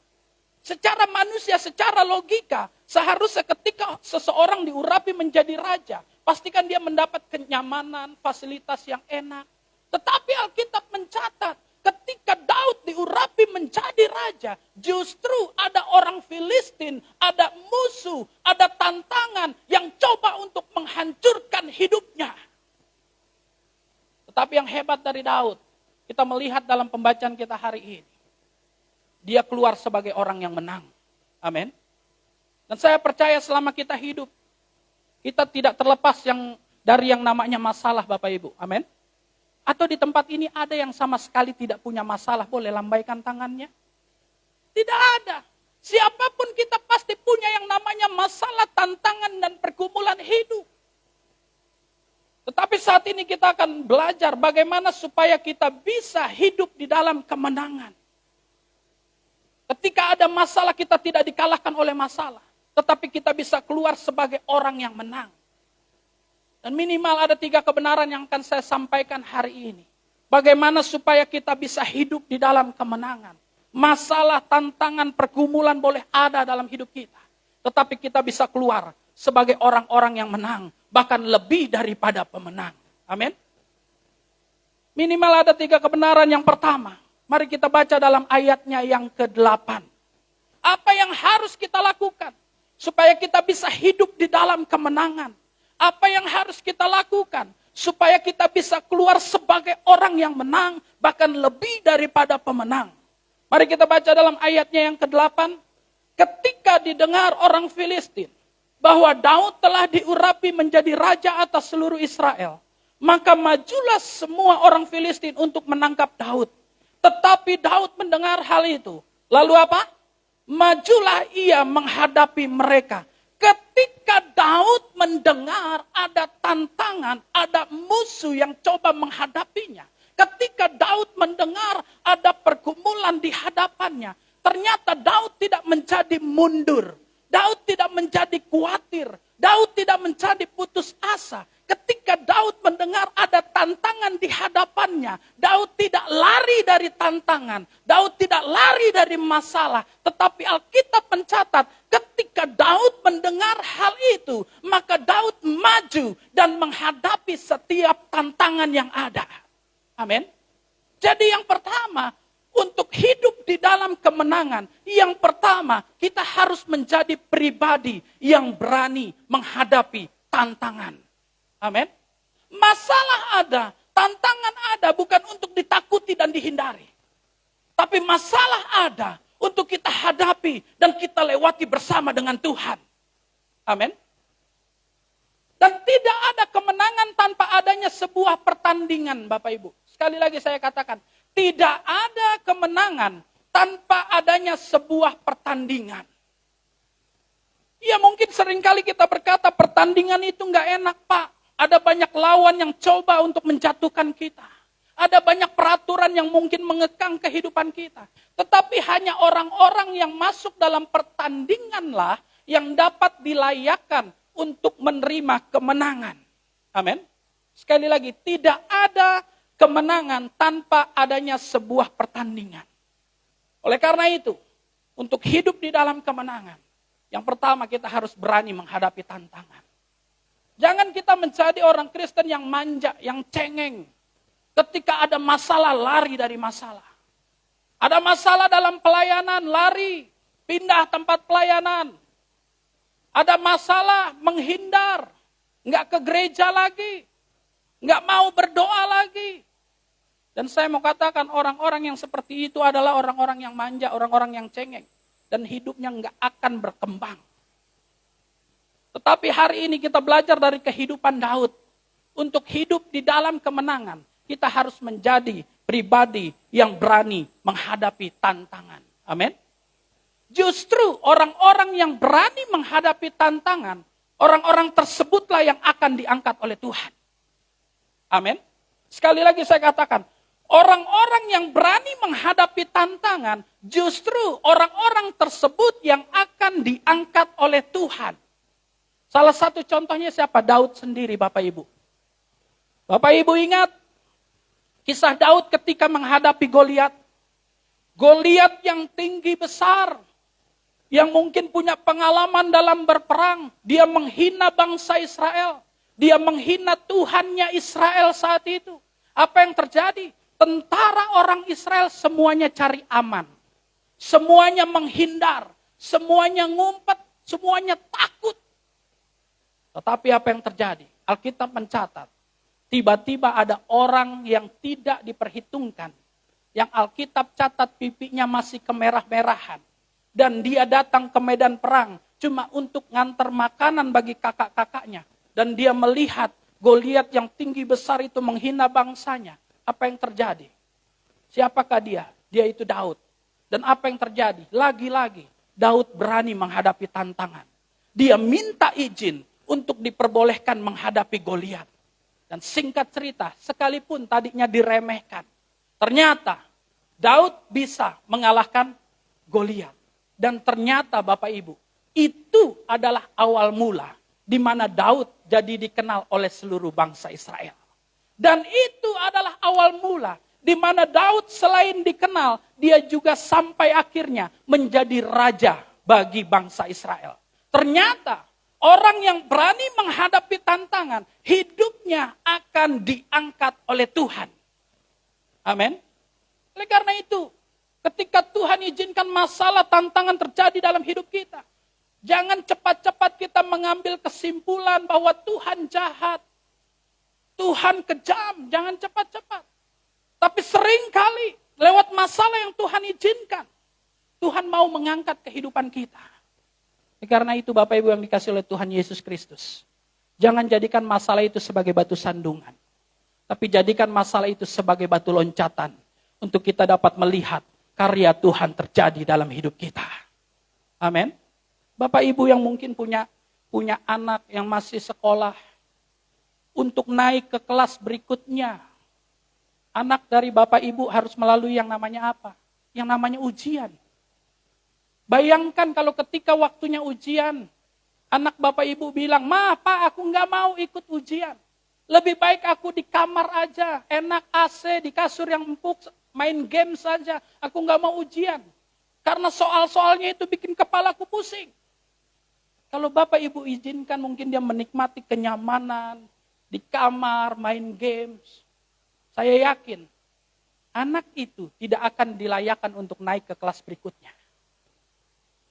Secara manusia, secara logika, seharusnya ketika seseorang diurapi menjadi raja, pastikan dia mendapat kenyamanan, fasilitas yang enak. Tetapi Alkitab mencatat, ketika Daud diurapi menjadi raja, justru ada orang Filistin, ada musuh, ada tantangan yang coba untuk menghancurkan hidupnya. Tetapi yang hebat dari Daud, kita melihat dalam pembacaan kita hari ini, dia keluar sebagai orang yang menang. Amin. Dan saya percaya selama kita hidup, kita tidak terlepas dari yang namanya masalah Bapak Ibu. Amin. Atau di tempat ini ada yang sama sekali tidak punya masalah, boleh lambaikan tangannya? Tidak ada. Siapapun kita pasti punya yang namanya masalah, tantangan, dan pergumulan hidup. Tetapi saat ini kita akan belajar bagaimana supaya kita bisa hidup di dalam kemenangan. Ketika ada masalah, kita tidak dikalahkan oleh masalah. Tetapi kita bisa keluar sebagai orang yang menang. Dan minimal ada 3 kebenaran yang akan saya sampaikan hari ini. Bagaimana supaya kita bisa hidup di dalam kemenangan. Masalah, tantangan, pergumulan boleh ada dalam hidup kita. Tetapi kita bisa keluar sebagai orang-orang yang menang. Bahkan lebih daripada pemenang. Amin. Minimal ada 3 kebenaran. Yang pertama, mari kita baca dalam ayatnya yang ke-8. Apa yang harus kita lakukan supaya kita bisa hidup di dalam kemenangan? Apa yang harus kita lakukan supaya kita bisa keluar sebagai orang yang menang, bahkan lebih daripada pemenang? Mari kita baca dalam ayatnya yang ke-8. Ketika didengar orang Filistin bahwa Daud telah diurapi menjadi raja atas seluruh Israel, maka majulah semua orang Filistin untuk menangkap Daud. Tetapi Daud mendengar hal itu. Lalu apa? Majulah ia menghadapi mereka. Ketika Daud mendengar ada tantangan, ada musuh yang coba menghadapinya. Ketika Daud mendengar ada pergumulan di hadapannya, ternyata Daud tidak menjadi mundur. Daud tidak menjadi khawatir. Daud tidak menjadi putus asa. Ketika Daud mendengar ada tantangan di hadapannya, Daud tidak lari dari tantangan. Daud tidak lari dari masalah. Tetapi Alkitab mencatat, ketika Daud mendengar hal itu, maka Daud maju dan menghadapi setiap tantangan yang ada. Amin. Jadi yang pertama, untuk hidup di dalam kemenangan, yang pertama kita harus menjadi pribadi yang berani menghadapi tantangan. Amin. Masalah ada, tantangan ada bukan untuk ditakuti dan dihindari. Tapi masalah ada untuk kita hadapi dan kita lewati bersama dengan Tuhan. Amin. Dan tidak ada kemenangan tanpa adanya sebuah pertandingan, Bapak Ibu. Sekali lagi saya katakan, tidak ada kemenangan tanpa adanya sebuah pertandingan. Ya mungkin seringkali kita berkata pertandingan itu nggak enak, Pak. Ada banyak lawan yang coba untuk menjatuhkan kita. Ada banyak peraturan yang mungkin mengekang kehidupan kita. Tetapi hanya orang-orang yang masuk dalam pertandinganlah yang dapat dilayakkan untuk menerima kemenangan. Amin. Sekali lagi, tidak ada kemenangan tanpa adanya sebuah pertandingan. Oleh karena itu, untuk hidup di dalam kemenangan, yang pertama kita harus berani menghadapi tantangan. Jangan kita menjadi orang Kristen yang manja, yang cengeng. Ketika ada masalah, lari dari masalah. Ada masalah dalam pelayanan, lari, pindah tempat pelayanan. Ada masalah, menghindar, nggak ke gereja lagi, nggak mau berdoa lagi. Dan saya mau katakan orang-orang yang seperti itu adalah orang-orang yang manja, orang-orang yang cengeng. Dan hidupnya nggak akan berkembang. Tetapi hari ini kita belajar dari kehidupan Daud. Untuk hidup di dalam kemenangan, kita harus menjadi pribadi yang berani menghadapi tantangan. Amin. Justru orang-orang yang berani menghadapi tantangan, orang-orang tersebutlah yang akan diangkat oleh Tuhan. Amin. Sekali lagi saya katakan, orang-orang yang berani menghadapi tantangan, justru orang-orang tersebut yang akan diangkat oleh Tuhan. Salah satu contohnya siapa? Daud sendiri, Bapak Ibu. Bapak Ibu ingat kisah Daud ketika menghadapi Goliat. Goliat yang tinggi besar, yang mungkin punya pengalaman dalam berperang. Dia menghina bangsa Israel. Dia menghina Tuhannya Israel saat itu. Apa yang terjadi? Tentara orang Israel semuanya cari aman. Semuanya menghindar. Semuanya ngumpet. Semuanya takut. Tetapi apa yang terjadi? Alkitab mencatat. Tiba-tiba ada orang yang tidak diperhitungkan. Yang Alkitab catat pipinya masih kemerah-merahan. Dan dia datang ke medan perang. Cuma untuk ngantar makanan bagi kakak-kakaknya. Dan dia melihat Goliat yang tinggi besar itu menghina bangsanya. Apa yang terjadi? Siapakah dia? Dia itu Daud. Dan apa yang terjadi? Lagi-lagi Daud berani menghadapi tantangan. Dia minta izin untuk diperbolehkan menghadapi Goliat. Dan singkat cerita, sekalipun tadinya diremehkan, ternyata Daud bisa mengalahkan Goliat. Dan ternyata Bapak Ibu, itu adalah awal mula di mana Daud jadi dikenal oleh seluruh bangsa Israel. Dan itu adalah awal mula di mana Daud selain dikenal, dia juga sampai akhirnya menjadi raja bagi bangsa Israel. Ternyata orang yang berani menghadapi tantangan, hidupnya akan diangkat oleh Tuhan. Amin. Oleh karena itu, ketika Tuhan izinkan masalah tantangan terjadi dalam hidup kita, Jangan cepat-cepat kita mengambil kesimpulan bahwa Tuhan jahat. Tuhan kejam, jangan cepat-cepat. Tapi seringkali lewat masalah yang Tuhan izinkan, Tuhan mau mengangkat kehidupan kita. Karena itu Bapak Ibu yang dikasih oleh Tuhan Yesus Kristus, jangan jadikan masalah itu sebagai batu sandungan. Tapi jadikan masalah itu sebagai batu loncatan untuk kita dapat melihat karya Tuhan terjadi dalam hidup kita. Amin. Bapak Ibu yang mungkin punya anak yang masih sekolah, untuk naik ke kelas berikutnya, anak dari Bapak Ibu harus melalui yang namanya apa? Yang namanya ujian. Bayangkan kalau ketika waktunya ujian, anak Bapak Ibu bilang, "Ma, Pak, aku nggak mau ikut ujian. Lebih baik aku di kamar aja, enak AC, di kasur yang empuk, main game saja. Aku nggak mau ujian. Karena soal-soalnya itu bikin kepalaku pusing." Kalau Bapak Ibu izinkan, mungkin dia menikmati kenyamanan, di kamar, main games. Saya yakin, anak itu tidak akan dilayakan untuk naik ke kelas berikutnya.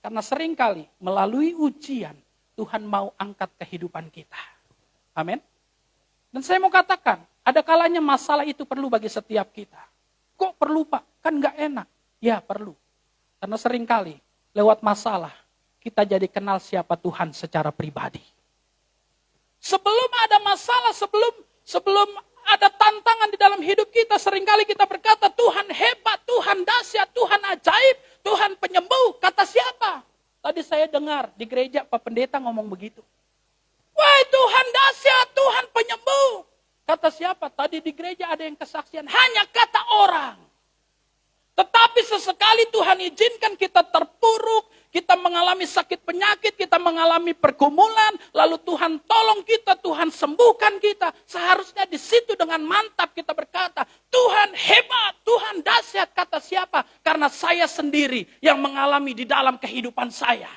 Karena seringkali melalui ujian, Tuhan mau angkat kehidupan kita. Amin. Dan saya mau katakan, ada kalanya masalah itu perlu bagi setiap kita. Kok perlu Pak? Kan gak enak. Ya perlu. Karena seringkali lewat masalah, kita jadi kenal siapa Tuhan secara pribadi. Sebelum ada masalah, sebelum ada tantangan di dalam hidup kita, seringkali kita berkata, Tuhan hebat, Tuhan dahsyat, Tuhan ajaib, Tuhan penyembuh. Kata siapa? Tadi saya dengar di gereja Pak Pendeta ngomong begitu. Wah, Tuhan dahsyat, Tuhan penyembuh. Kata siapa? Tadi di gereja ada yang kesaksian. Hanya kata orang. Tetapi sesekali Tuhan izinkan kita terpuruk, kita mengalami sakit penyakit, kita mengalami pergumulan, lalu Tuhan tolong kita, Tuhan sembuhkan kita. Seharusnya di situ dengan mantap kita berkata, Tuhan hebat, Tuhan dahsyat. Kata siapa? Karena saya sendiri yang mengalami di dalam kehidupan saya.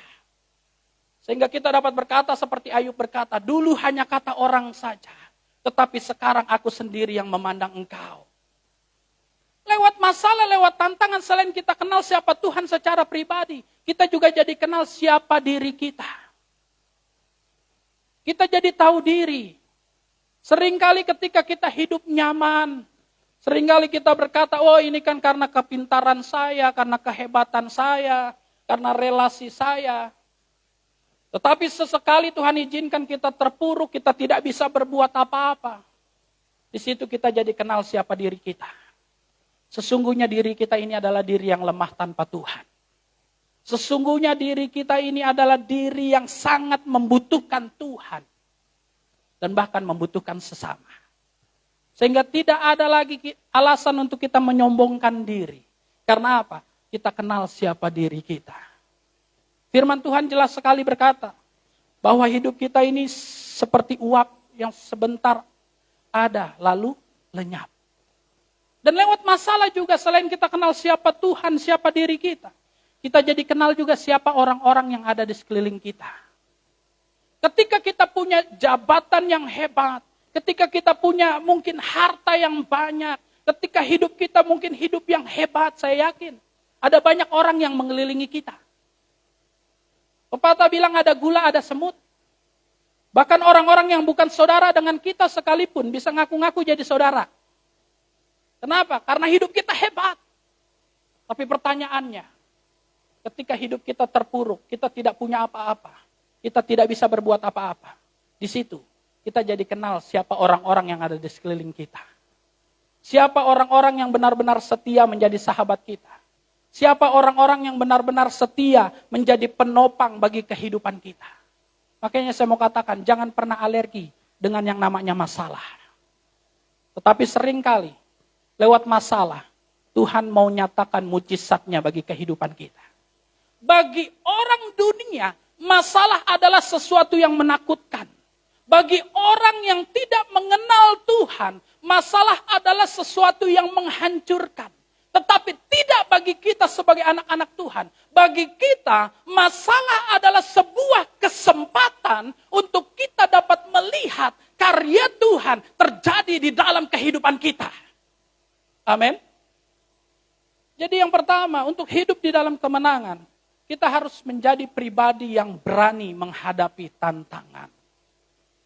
Sehingga kita dapat berkata seperti Ayub berkata, dulu hanya kata orang saja, tetapi sekarang aku sendiri yang memandang engkau. Lewat masalah, lewat tantangan, selain kita kenal siapa Tuhan secara pribadi, kita juga jadi kenal siapa diri kita. Kita jadi tahu diri. Seringkali ketika kita hidup nyaman, seringkali kita berkata, oh ini kan karena kepintaran saya, karena kehebatan saya, karena relasi saya. Tetapi sesekali Tuhan izinkan kita terpuruk, kita tidak bisa berbuat apa-apa. Di situ kita jadi kenal siapa diri kita. Sesungguhnya diri kita ini adalah diri yang lemah tanpa Tuhan. Sesungguhnya diri kita ini adalah diri yang sangat membutuhkan Tuhan. Dan bahkan membutuhkan sesama. Sehingga tidak ada lagi alasan untuk kita menyombongkan diri. Karena apa? Kita kenal siapa diri kita. Firman Tuhan jelas sekali berkata, bahwa hidup kita ini seperti uap yang sebentar ada, lalu lenyap. Dan lewat masalah juga, selain kita kenal siapa Tuhan, siapa diri kita, kita jadi kenal juga siapa orang-orang yang ada di sekeliling kita. Ketika kita punya jabatan yang hebat, ketika kita punya mungkin harta yang banyak, ketika hidup kita mungkin hidup yang hebat, saya yakin ada banyak orang yang mengelilingi kita. Pepatah bilang ada gula, ada semut. Bahkan orang-orang yang bukan saudara dengan kita sekalipun bisa ngaku-ngaku jadi saudara. Kenapa? Karena hidup kita hebat. Tapi pertanyaannya, ketika hidup kita terpuruk, kita tidak punya apa-apa, kita tidak bisa berbuat apa-apa. Di situ, kita jadi kenal siapa orang-orang yang ada di sekeliling kita. Siapa orang-orang yang benar-benar setia menjadi sahabat kita. Siapa orang-orang yang benar-benar setia menjadi penopang bagi kehidupan kita. Makanya saya mau katakan, jangan pernah alergi dengan yang namanya masalah. Tetapi seringkali, lewat masalah, Tuhan mau nyatakan mujizatnya bagi kehidupan kita. Bagi orang dunia, masalah adalah sesuatu yang menakutkan. Bagi orang yang tidak mengenal Tuhan, masalah adalah sesuatu yang menghancurkan. Tetapi tidak bagi kita sebagai anak-anak Tuhan. Bagi kita, masalah adalah sebuah kesempatan untuk kita dapat melihat karya Tuhan terjadi di dalam kehidupan kita. Amin. Jadi yang pertama, untuk hidup di dalam kemenangan, Kita harus menjadi pribadi yang berani menghadapi tantangan.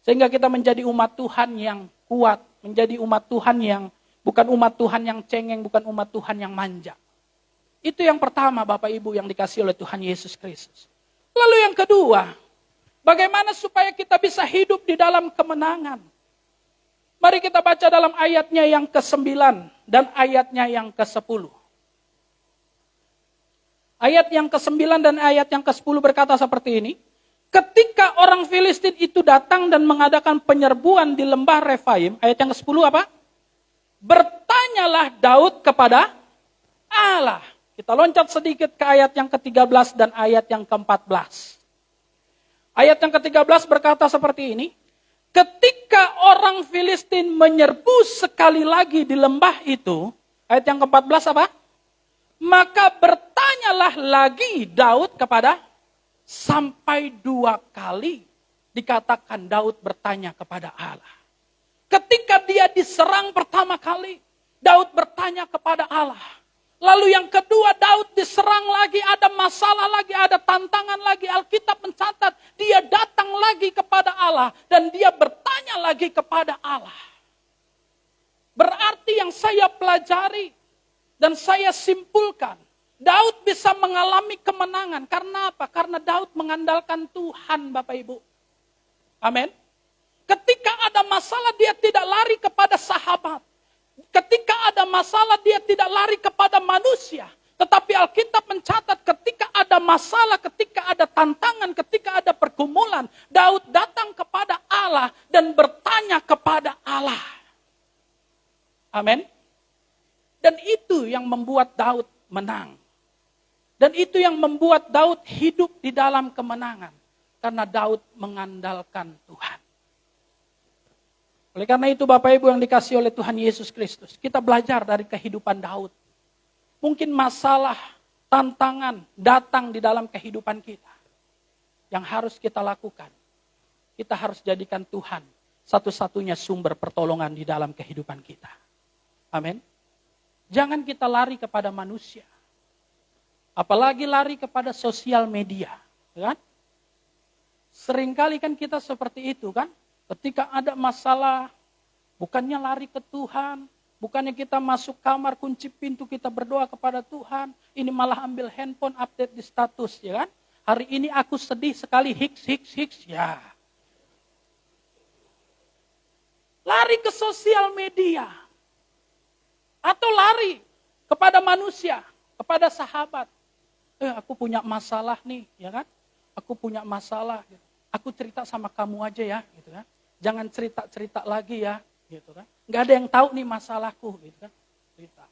Sehingga kita menjadi umat Tuhan yang kuat. Menjadi umat Tuhan yang, bukan umat Tuhan yang cengeng, bukan umat Tuhan yang manja. Itu yang pertama Bapak Ibu yang dikasih oleh Tuhan Yesus Kristus. Lalu yang kedua, bagaimana supaya kita bisa hidup di dalam kemenangan? Mari kita baca dalam ayatnya yang ke-9 dan ayatnya yang ke-10. Ayat yang ke-9 dan ayat yang ke-10 berkata seperti ini. Ketika orang Filistin itu datang dan mengadakan penyerbuan di lembah Refaim, ayat yang ke-10 apa? Bertanyalah Daud kepada Allah. Kita loncat sedikit ke ayat yang ke-13 dan ayat yang ke-14. Ayat yang ke-13 berkata seperti ini. Ketika orang Filistin menyerbu sekali lagi di lembah itu, ayat yang ke-14 apa? Maka bertanyalah lagi Daud kepada, sampai 2 kali dikatakan Daud bertanya kepada Allah. Ketika dia diserang pertama kali, Daud bertanya kepada Allah. Lalu yang kedua, Daud diserang lagi, ada masalah lagi, ada tantangan lagi. Alkitab mencatat, dia datang lagi kepada Allah dan dia bertanya lagi kepada Allah. Berarti yang saya pelajari dan saya simpulkan, Daud bisa mengalami kemenangan. Karena apa? Karena Daud mengandalkan Tuhan, Bapak Ibu. Amin. Ketika ada masalah, dia tidak lari kepada sahabat. Ketika ada masalah, dia tidak lari kepada manusia. Tetapi Alkitab mencatat ketika ada masalah, ketika ada tantangan, ketika ada pergumulan, Daud datang kepada Allah dan bertanya kepada Allah. Amin. Dan itu yang membuat Daud menang. Dan itu yang membuat Daud hidup di dalam kemenangan. Karena Daud mengandalkan Tuhan. Oleh karena itu Bapak Ibu yang dikasihi oleh Tuhan Yesus Kristus, kita belajar dari kehidupan Daud. Mungkin masalah, tantangan datang di dalam kehidupan kita. Yang harus kita lakukan, kita harus jadikan Tuhan satu-satunya sumber pertolongan di dalam kehidupan kita. Amin. Jangan kita lari kepada manusia. Apalagi lari kepada sosial media. Kan? Seringkali kan kita seperti itu kan. Ketika ada masalah, bukannya lari ke Tuhan, bukannya kita masuk kamar, kunci pintu, kita berdoa kepada Tuhan, ini malah ambil handphone, update di status, ya kan? Hari ini aku sedih sekali, hiks, ya. Lari ke sosial media. Atau lari kepada manusia, kepada sahabat. Aku punya masalah nih, ya kan? Aku punya masalah, aku cerita sama kamu aja ya, gitu kan? Jangan cerita-cerita lagi ya, gitu kan? Nggak ada yang tahu nih masalahku, gitu kan? Cerita.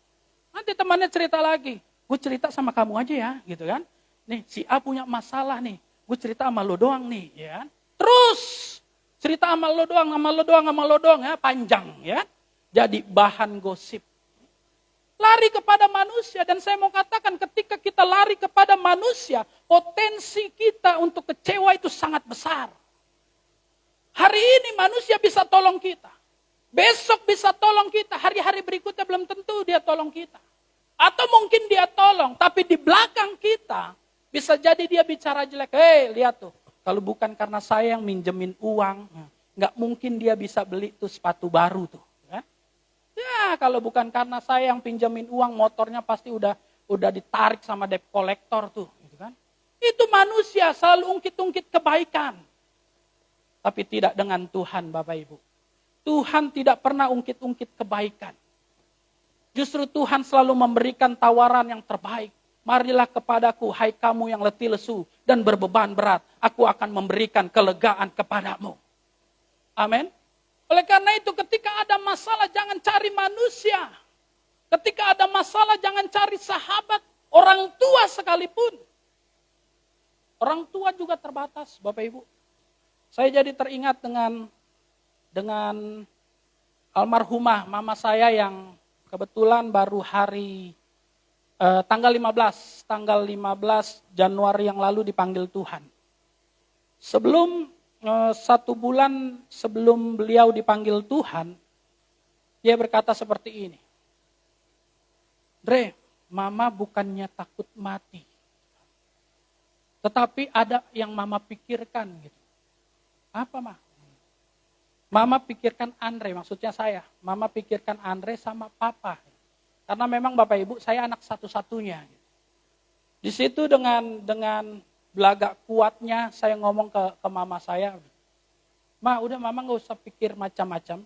Nanti temannya cerita lagi, gue cerita sama kamu aja ya, gitu kan? Nih si A punya masalah nih, gue cerita sama lo doang nih, ya kan? Terus cerita sama lo doang ya, panjang ya. Jadi bahan gosip. Lari kepada manusia, dan saya mau katakan ketika kita lari kepada manusia, potensi kita untuk kecewa itu sangat besar. Hari ini manusia bisa tolong kita. Besok bisa tolong kita. Hari-hari berikutnya belum tentu dia tolong kita. Atau mungkin dia tolong, tapi di belakang kita bisa jadi dia bicara jelek. Lihat tuh, kalau bukan karena saya yang minjemin uang, nggak mungkin dia bisa beli tuh sepatu baru tuh. Ya, kalau bukan karena saya yang pinjemin uang, motornya pasti udah ditarik sama debt collector tuh. Gitu kan? Itu manusia selalu ungkit-ungkit kebaikan. Tapi tidak dengan Tuhan, Bapak Ibu. Tuhan tidak pernah ungkit-ungkit kebaikan. Justru Tuhan selalu memberikan tawaran yang terbaik. Marilah kepadaku, hai kamu yang letih lesu dan berbeban berat. Aku akan memberikan kelegaan kepadamu. Amin. Oleh karena itu ketika ada masalah jangan cari manusia. Ketika ada masalah jangan cari sahabat. Orang tua sekalipun. Orang tua juga terbatas, Bapak Ibu. Saya jadi teringat dengan almarhumah mama saya yang kebetulan baru hari tanggal 15 Januari yang lalu dipanggil Tuhan. Sebelum 1 bulan sebelum beliau dipanggil Tuhan, dia berkata seperti ini. Dre, mama bukannya takut mati. Tetapi ada yang mama pikirkan gitu. Apa mah? Mama pikirkan Andre, maksudnya saya. Mama pikirkan Andre sama papa. Karena memang Bapak Ibu, saya anak satu-satunya. Di situ dengan belagak kuatnya saya ngomong ke mama saya. Ma, udah mama gak usah pikir macam-macam.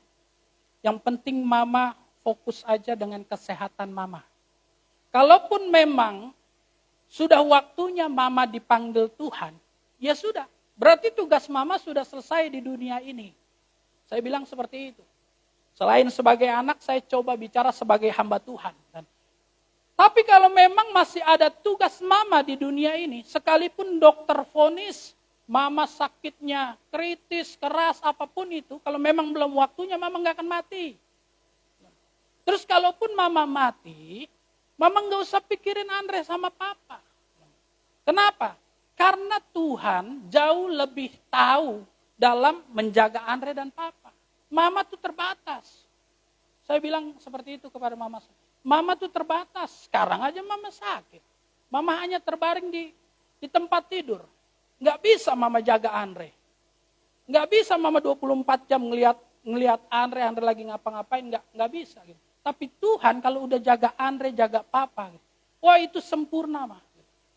Yang penting mama fokus aja dengan kesehatan mama. Kalaupun memang sudah waktunya mama dipanggil Tuhan, ya sudah. Berarti tugas mama sudah selesai di dunia ini. Saya bilang seperti itu. Selain sebagai anak, saya coba bicara sebagai hamba Tuhan. Tapi kalau memang masih ada tugas mama di dunia ini, sekalipun dokter vonis, mama sakitnya kritis, keras, apapun itu, kalau memang belum waktunya, mama nggak akan mati. Terus kalaupun mama mati, mama nggak usah pikirin Andre sama papa. Kenapa? Karena Tuhan jauh lebih tahu dalam menjaga Andre dan papa. Mama tuh terbatas. Saya bilang seperti itu kepada mama. Mama tuh terbatas. Sekarang aja mama sakit. Mama hanya terbaring di tempat tidur. Nggak bisa mama jaga Andre. Nggak bisa mama 24 jam ngelihat Andre lagi ngapa-ngapain. Nggak bisa. Gitu. Tapi Tuhan kalau udah jaga Andre, jaga papa. Gitu. Wah itu sempurna mah.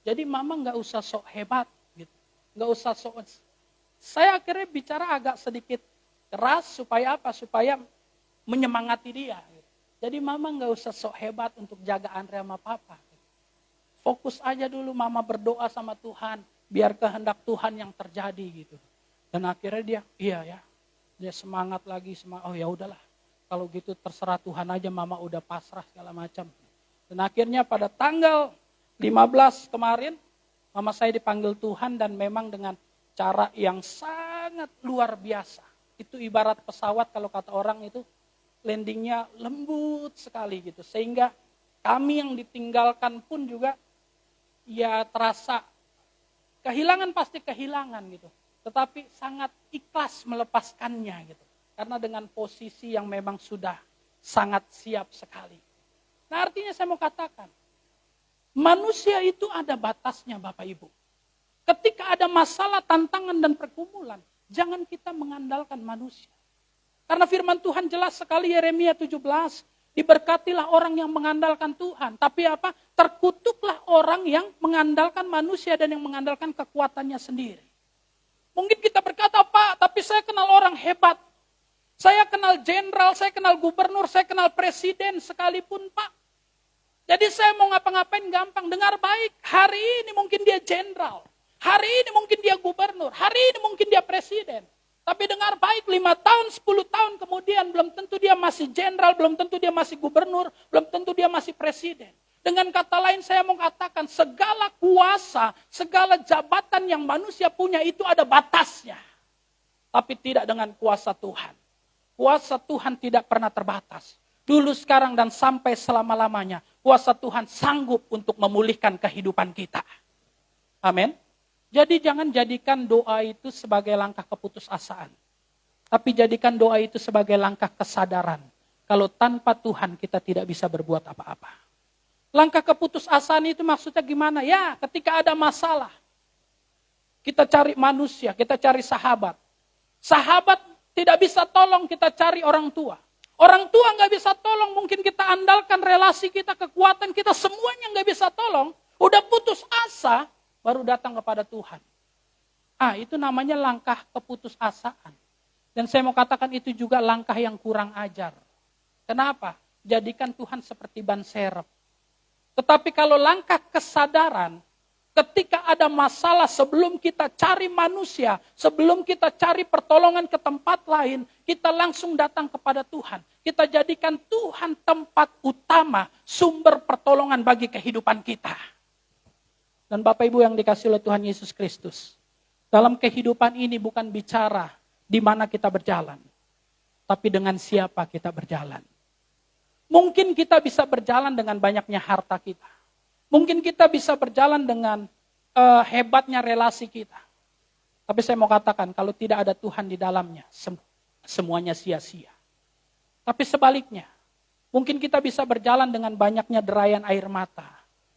Jadi mama nggak usah sok hebat. Gitu. Nggak usah sok. Saya akhirnya bicara agak sedikit keras supaya apa? Supaya menyemangati dia. Jadi mama nggak usah sok hebat untuk jaga Andre sama papa. Fokus aja dulu mama berdoa sama Tuhan. Biar kehendak Tuhan yang terjadi gitu. Dan akhirnya dia, iya ya. Dia semangat lagi, oh ya udahlah. Kalau gitu terserah Tuhan aja, mama udah pasrah segala macam. Dan akhirnya pada tanggal 15 kemarin, mama saya dipanggil Tuhan dan memang dengan cara yang sangat luar biasa. Itu ibarat pesawat kalau kata orang itu landingnya lembut sekali gitu. Sehingga kami yang ditinggalkan pun juga ya terasa kehilangan pasti kehilangan gitu. Tetapi sangat ikhlas melepaskannya gitu. Karena dengan posisi yang memang sudah sangat siap sekali. Nah artinya saya mau katakan, manusia itu ada batasnya Bapak Ibu. Ketika ada masalah, tantangan dan pergumulan, jangan kita mengandalkan manusia. Karena firman Tuhan jelas sekali Yeremia 17, diberkatilah orang yang mengandalkan Tuhan. Tapi apa? Terkutuklah orang yang mengandalkan manusia dan yang mengandalkan kekuatannya sendiri. Mungkin kita berkata, Pak, tapi saya kenal orang hebat. Saya kenal jenderal, saya kenal gubernur, saya kenal presiden sekalipun Pak. Jadi saya mau ngapa-ngapain gampang. Dengar baik, hari ini mungkin dia jenderal. Hari ini mungkin dia gubernur, hari ini mungkin dia presiden. Tapi dengar baik, 5 tahun, 10 tahun kemudian belum tentu dia masih jenderal, belum tentu dia masih gubernur, belum tentu dia masih presiden. Dengan kata lain saya mau katakan, segala kuasa, segala jabatan yang manusia punya itu ada batasnya. Tapi tidak dengan kuasa Tuhan. Kuasa Tuhan tidak pernah terbatas. Dulu, sekarang, dan sampai selama-lamanya, kuasa Tuhan sanggup untuk memulihkan kehidupan kita. Amin. Jadi jangan jadikan doa itu sebagai langkah keputusasaan. Tapi jadikan doa itu sebagai langkah kesadaran. Kalau tanpa Tuhan kita tidak bisa berbuat apa-apa. Langkah keputusasaan itu maksudnya gimana? Ya ketika ada masalah. Kita cari manusia, kita cari sahabat. Sahabat tidak bisa tolong, kita cari orang tua. Orang tua nggak bisa tolong, mungkin kita andalkan relasi kita, kekuatan kita, semuanya nggak bisa tolong. Udah putus asa, baru datang kepada Tuhan. Itu namanya langkah keputusasaan. Dan saya mau katakan itu juga langkah yang kurang ajar. Kenapa? Jadikan Tuhan seperti ban serep. Tetapi kalau langkah kesadaran, ketika ada masalah sebelum kita cari manusia, sebelum kita cari pertolongan ke tempat lain, kita langsung datang kepada Tuhan. Kita jadikan Tuhan tempat utama, sumber pertolongan bagi kehidupan kita. Dan Bapak Ibu yang dikasihi oleh Tuhan Yesus Kristus, dalam kehidupan ini bukan bicara di mana kita berjalan, tapi dengan siapa kita berjalan. Mungkin kita bisa berjalan dengan banyaknya harta kita. Mungkin kita bisa berjalan dengan hebatnya relasi kita. Tapi saya mau katakan, kalau tidak ada Tuhan di dalamnya, semuanya sia-sia. Tapi sebaliknya, mungkin kita bisa berjalan dengan banyaknya derayan air mata.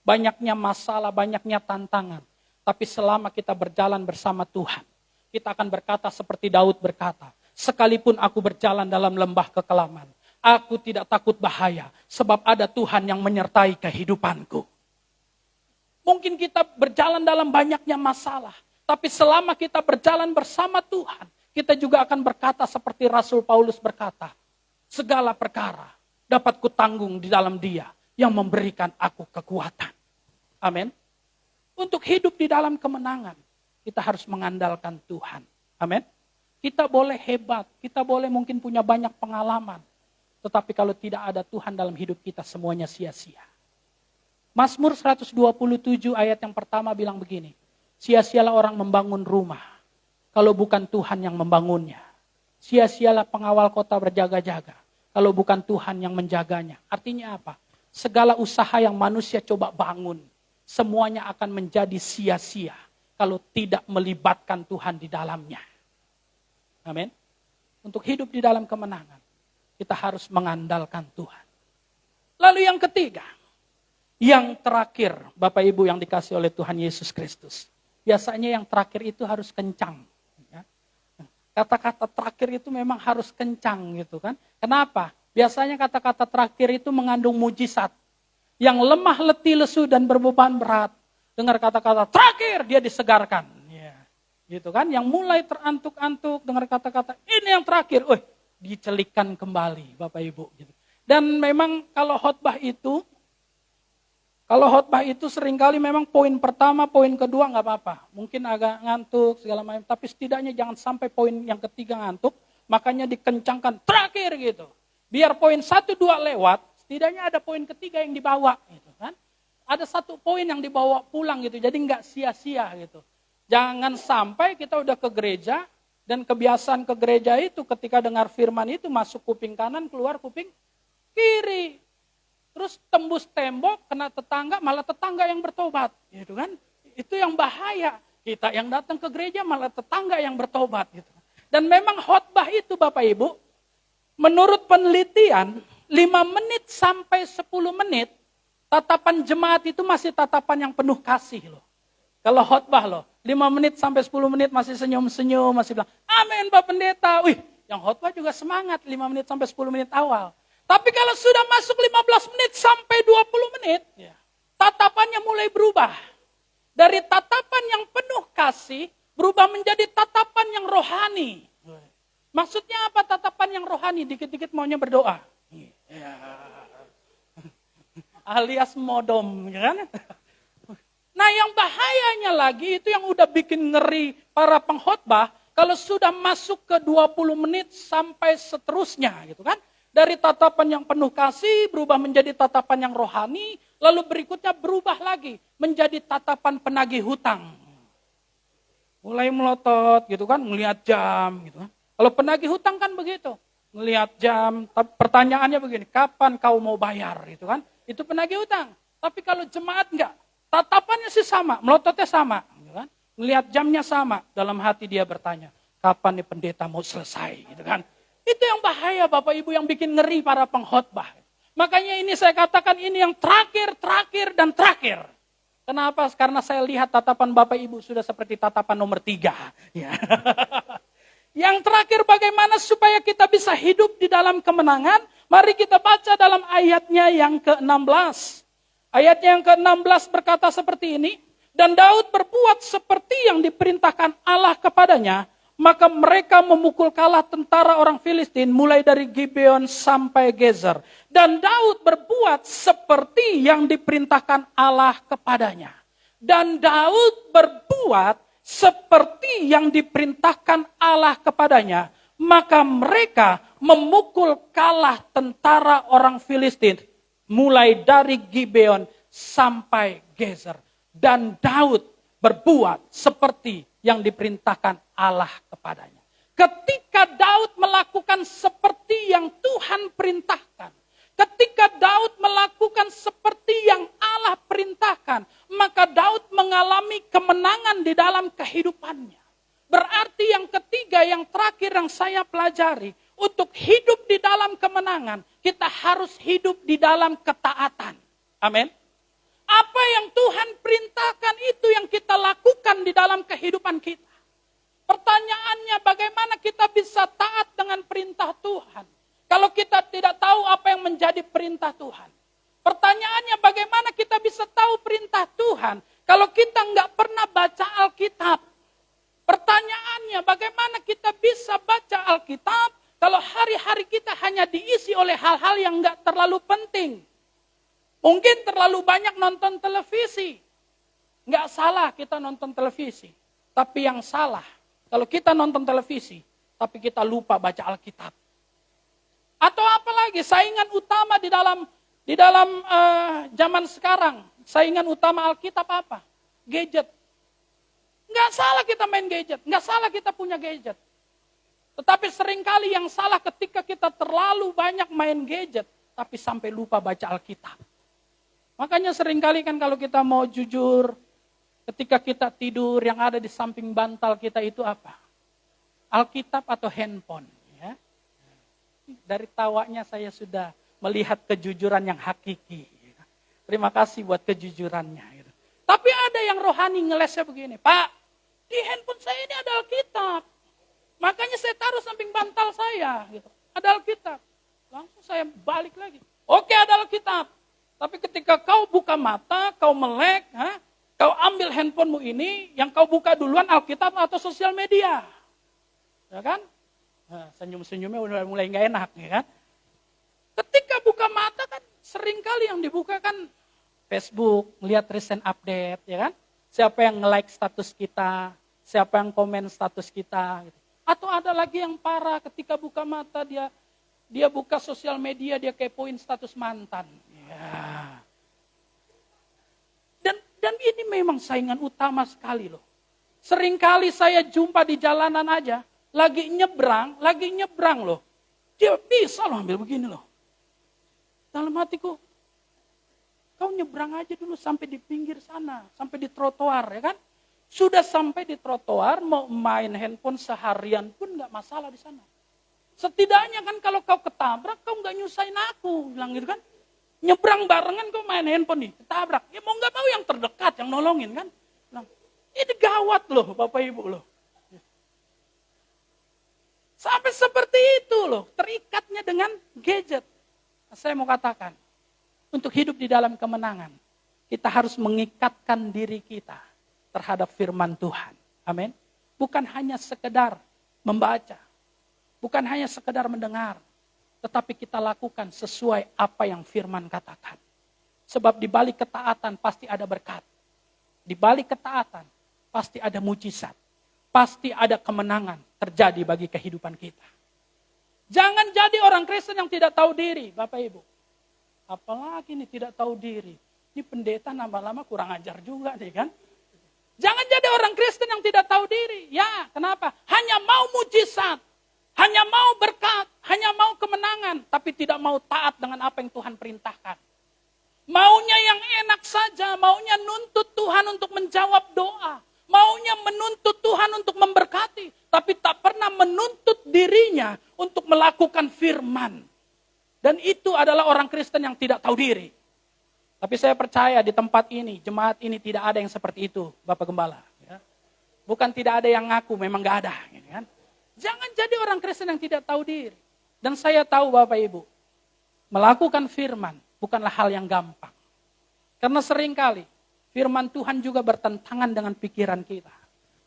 Banyaknya masalah, banyaknya tantangan. Tapi selama kita berjalan bersama Tuhan, kita akan berkata seperti Daud berkata, sekalipun aku berjalan dalam lembah kekelaman, aku tidak takut bahaya, sebab ada Tuhan yang menyertai kehidupanku. Mungkin kita berjalan dalam banyaknya masalah, tapi selama kita berjalan bersama Tuhan, kita juga akan berkata seperti Rasul Paulus berkata, segala perkara dapat kutanggung di dalam Dia yang memberikan aku kekuatan. Amin. Untuk hidup di dalam kemenangan, kita harus mengandalkan Tuhan. Amin. Kita boleh hebat, kita boleh mungkin punya banyak pengalaman, tetapi kalau tidak ada Tuhan dalam hidup kita, semuanya sia-sia. Mazmur 127 ayat yang pertama bilang begini, sia-sialah orang membangun rumah, kalau bukan Tuhan yang membangunnya. Sia-sialah pengawal kota berjaga-jaga, kalau bukan Tuhan yang menjaganya. Artinya apa? Segala usaha yang manusia coba bangun, semuanya akan menjadi sia-sia kalau tidak melibatkan Tuhan di dalamnya. Amin. Untuk hidup di dalam kemenangan, kita harus mengandalkan Tuhan. Lalu yang ketiga, yang terakhir, Bapak Ibu yang dikasih oleh Tuhan Yesus Kristus. Biasanya yang terakhir itu harus kencang. Kata-kata terakhir itu memang harus kencang gitu kan. Kenapa? Biasanya kata-kata terakhir itu mengandung mujizat. Yang lemah, letih, lesu, dan berbeban berat. Dengar kata-kata terakhir, dia disegarkan. Ya, gitu kan. Yang mulai terantuk-antuk, dengar kata-kata ini yang terakhir. Dicelikkan kembali Bapak Ibu. Gitu. Dan memang kalau khotbah itu seringkali memang poin pertama, poin kedua nggak apa-apa. Mungkin agak ngantuk segala macam. Tapi setidaknya jangan sampai poin yang ketiga ngantuk. Makanya dikencangkan terakhir gitu. Biar poin 1, 2 lewat. Setidaknya ada poin ketiga yang dibawa. Gitu kan. Ada satu poin yang dibawa pulang gitu. Jadi nggak sia-sia gitu. Jangan sampai kita udah ke gereja. Dan kebiasaan ke gereja itu ketika dengar firman itu masuk kuping kanan, keluar kuping kiri. Terus tembus tembok, kena tetangga, malah tetangga yang bertobat. Gitu kan? Itu yang bahaya. Kita yang datang ke gereja malah tetangga yang bertobat. Gitu. Dan memang khotbah itu Bapak Ibu, menurut penelitian, 5 menit sampai 10 menit, tatapan jemaat itu masih tatapan yang penuh kasih loh. Kalau khotbah loh, 5 menit sampai 10 menit masih senyum-senyum, masih bilang, amin Pak Pendeta. Wih, yang khotbah juga semangat 5 menit sampai 10 menit awal. Tapi kalau sudah masuk 15 menit sampai 20 menit, tatapannya mulai berubah. Dari tatapan yang penuh kasih, berubah menjadi tatapan yang rohani. Maksudnya apa tatapan yang rohani? Dikit-dikit maunya berdoa. Alias modom, kan? Nah yang bahayanya lagi, itu yang udah bikin ngeri para pengkhotbah, kalau sudah masuk ke 20 menit sampai seterusnya, gitu kan? Dari tatapan yang penuh kasih berubah menjadi tatapan yang rohani, lalu berikutnya berubah lagi menjadi tatapan penagih hutang. Mulai melotot gitu kan, melihat jam gitu kan. Kalau penagih hutang kan begitu, melihat jam, pertanyaannya begini, kapan kau mau bayar gitu kan? Itu penagih hutang. Tapi kalau jemaat enggak, tatapannya sih sama, melototnya sama gitu kan. Melihat jamnya sama, dalam hati dia bertanya, kapan nih pendeta mau selesai gitu kan? Itu yang bahaya Bapak Ibu yang bikin ngeri para pengkhotbah. Makanya ini saya katakan ini yang terakhir, dan terakhir. Kenapa? Karena saya lihat tatapan Bapak Ibu sudah seperti tatapan nomor 3. Ya. Yang terakhir bagaimana supaya kita bisa hidup di dalam kemenangan? Mari kita baca dalam ayatnya yang ke-16. Ayatnya yang ke-16 berkata seperti ini. Dan Daud berbuat seperti yang diperintahkan Allah kepadanya. Maka mereka memukul kalah tentara orang Filistin mulai dari Gibeon sampai Gezer. Dan Daud berbuat seperti yang diperintahkan Allah kepadanya. Dan Daud berbuat seperti yang diperintahkan Allah kepadanya. Maka mereka memukul kalah tentara orang Filistin mulai dari Gibeon sampai Gezer. Dan Daud berbuat seperti yang diperintahkan Allah kepadanya. Ketika Daud melakukan seperti yang Tuhan perintahkan, ketika Daud melakukan seperti yang Allah perintahkan, maka Daud mengalami kemenangan di dalam kehidupannya. Berarti yang ketiga, yang terakhir yang saya pelajari, untuk hidup di dalam kemenangan, kita harus hidup di dalam ketaatan. Amin. Apa yang Tuhan perintahkan itu yang kita lakukan di dalam kehidupan kita. Pertanyaannya bagaimana kita bisa taat dengan perintah Tuhan. Kalau kita tidak tahu apa yang menjadi perintah Tuhan. Pertanyaannya bagaimana kita bisa tahu perintah Tuhan. Kalau kita nggak pernah baca Alkitab. Pertanyaannya bagaimana kita bisa baca Alkitab. Kalau hari-hari kita hanya diisi oleh hal-hal yang nggak terlalu penting. Mungkin terlalu banyak nonton televisi. Nggak salah kita nonton televisi. Tapi yang salah, kalau kita nonton televisi, tapi kita lupa baca Alkitab. Atau apalagi saingan utama di dalam zaman sekarang. Saingan utama Alkitab apa? Gadget. Nggak salah kita main gadget. Nggak salah kita punya gadget. Tetapi seringkali yang salah ketika kita terlalu banyak main gadget, tapi sampai lupa baca Alkitab. Makanya seringkali kan kalau kita mau jujur, ketika kita tidur yang ada di samping bantal kita itu apa? Alkitab atau handphone. Ya. Dari tawanya saya sudah melihat kejujuran yang hakiki. Terima kasih buat kejujurannya. Tapi ada yang rohani ngelesnya begini, Pak, di handphone saya ini ada Alkitab. Makanya saya taruh samping bantal saya. Gitu. Ada Alkitab. Langsung saya balik lagi. Oke, ada Alkitab. Tapi ketika kau buka mata, kau melek, kau ambil handphonemu ini, yang kau buka duluan Alkitab atau sosial media. Ya kan? Nah, senyum-senyumnya udah mulai gak enak. Ya kan? Ketika buka mata kan seringkali yang dibuka kan Facebook, melihat recent update. Ya kan? Siapa yang nge-like status kita, siapa yang komen status kita. Gitu. Atau ada lagi yang parah ketika buka mata dia buka sosial media, dia kepoin status mantan. Ya. Dan ini memang saingan utama sekali loh. Seringkali saya jumpa di jalanan aja, lagi nyebrang loh. Dia bisa loh ambil begini loh. Dalam hatiku, kau nyebrang aja dulu sampai di pinggir sana, sampai di trotoar ya kan. Sudah sampai di trotoar, mau main handphone seharian pun gak masalah di sana. Setidaknya kan kalau kau ketabrak, kau gak nyusahin aku, bilang gitu kan. Nyebrang barengan kau main handphone nih, ketabrak. Ya mau gak mau yang terdekat, yang nolongin kan. Bilang, ini gawat loh Bapak Ibu loh. Sampai seperti itu loh, terikatnya dengan gadget. Nah, saya mau katakan, untuk hidup di dalam kemenangan, kita harus mengikatkan diri kita terhadap firman Tuhan. Amin. Bukan hanya sekedar membaca. Bukan hanya sekedar mendengar. Tetapi kita lakukan sesuai apa yang firman katakan. Sebab di balik ketaatan pasti ada berkat. Di balik ketaatan pasti ada mujizat. Pasti ada kemenangan terjadi bagi kehidupan kita. Jangan jadi orang Kristen yang tidak tahu diri, Bapak Ibu. Apalagi ini tidak tahu diri. Ini pendeta lama-lama kurang ajar juga nih kan. Jangan jadi orang Kristen yang tidak tahu diri. Ya, kenapa? Hanya mau mujizat. Hanya mau berkat. Hanya mau kemenangan. Tapi tidak mau taat dengan apa yang Tuhan perintahkan. Maunya yang enak saja. Maunya nuntut Tuhan untuk menjawab doa. Maunya menuntut Tuhan untuk memberkati. Tapi tak pernah menuntut dirinya untuk melakukan firman. Dan itu adalah orang Kristen yang tidak tahu diri. Tapi saya percaya di tempat ini, jemaat ini tidak ada yang seperti itu, Bapak Gembala. Ya. Bukan tidak ada yang ngaku, memang gak ada. Gitu kan. Jangan jadi orang Kristen yang tidak tahu diri. Dan saya tahu Bapak Ibu, melakukan firman bukanlah hal yang gampang. Karena seringkali firman Tuhan juga bertentangan dengan pikiran kita.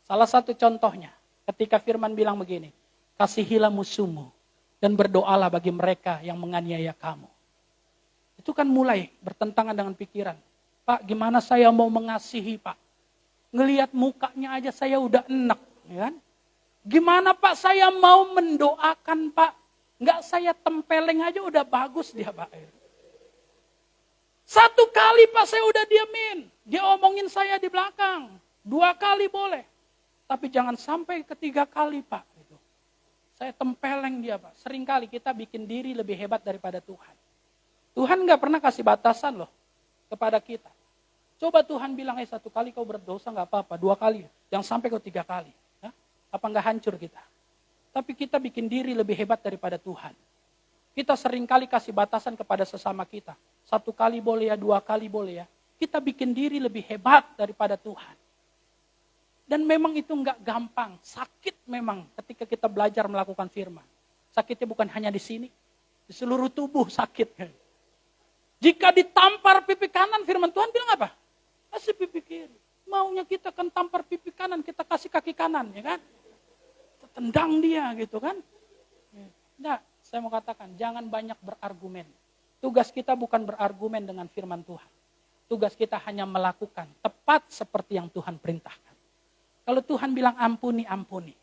Salah satu contohnya, ketika firman bilang begini, kasihilah musuhmu dan berdoalah bagi mereka yang menganiaya kamu. Itu kan mulai bertentangan dengan pikiran. Pak, gimana saya mau mengasihi Pak? Ngelihat mukanya aja saya udah enak. Ya kan? Gimana Pak saya mau mendoakan Pak? Enggak saya tempeleng aja udah bagus dia Pak. Satu kali Pak saya udah diamin. Dia omongin saya di belakang. 2 kali boleh. Tapi jangan sampai ketiga kali Pak. Saya tempeleng dia Pak. Seringkali kita bikin diri lebih hebat daripada Tuhan. Tuhan gak pernah kasih batasan loh kepada kita. Coba Tuhan bilang, 1 kali kau berdosa gak apa-apa, 2 kali. Jangan sampai kau 3 kali. Ya? Apa gak hancur kita? Tapi kita bikin diri lebih hebat daripada Tuhan. Kita seringkali kasih batasan kepada sesama kita. 1 kali boleh ya, 2 kali boleh ya. Kita bikin diri lebih hebat daripada Tuhan. Dan memang itu enggak gampang. Sakit memang ketika kita belajar melakukan firman. Sakitnya bukan hanya di sini. Di seluruh tubuh sakit. Jika ditampar pipi kanan, firman Tuhan bilang apa? Kasih pipi kiri. Maunya kita kan tampar pipi kanan, kita kasih kaki kanan, ya kan? Kita tendang dia gitu kan. Nah, saya mau katakan, jangan banyak berargumen. Tugas kita bukan berargumen dengan firman Tuhan. Tugas kita hanya melakukan tepat seperti yang Tuhan perintahkan. Kalau Tuhan bilang ampuni, ampuni.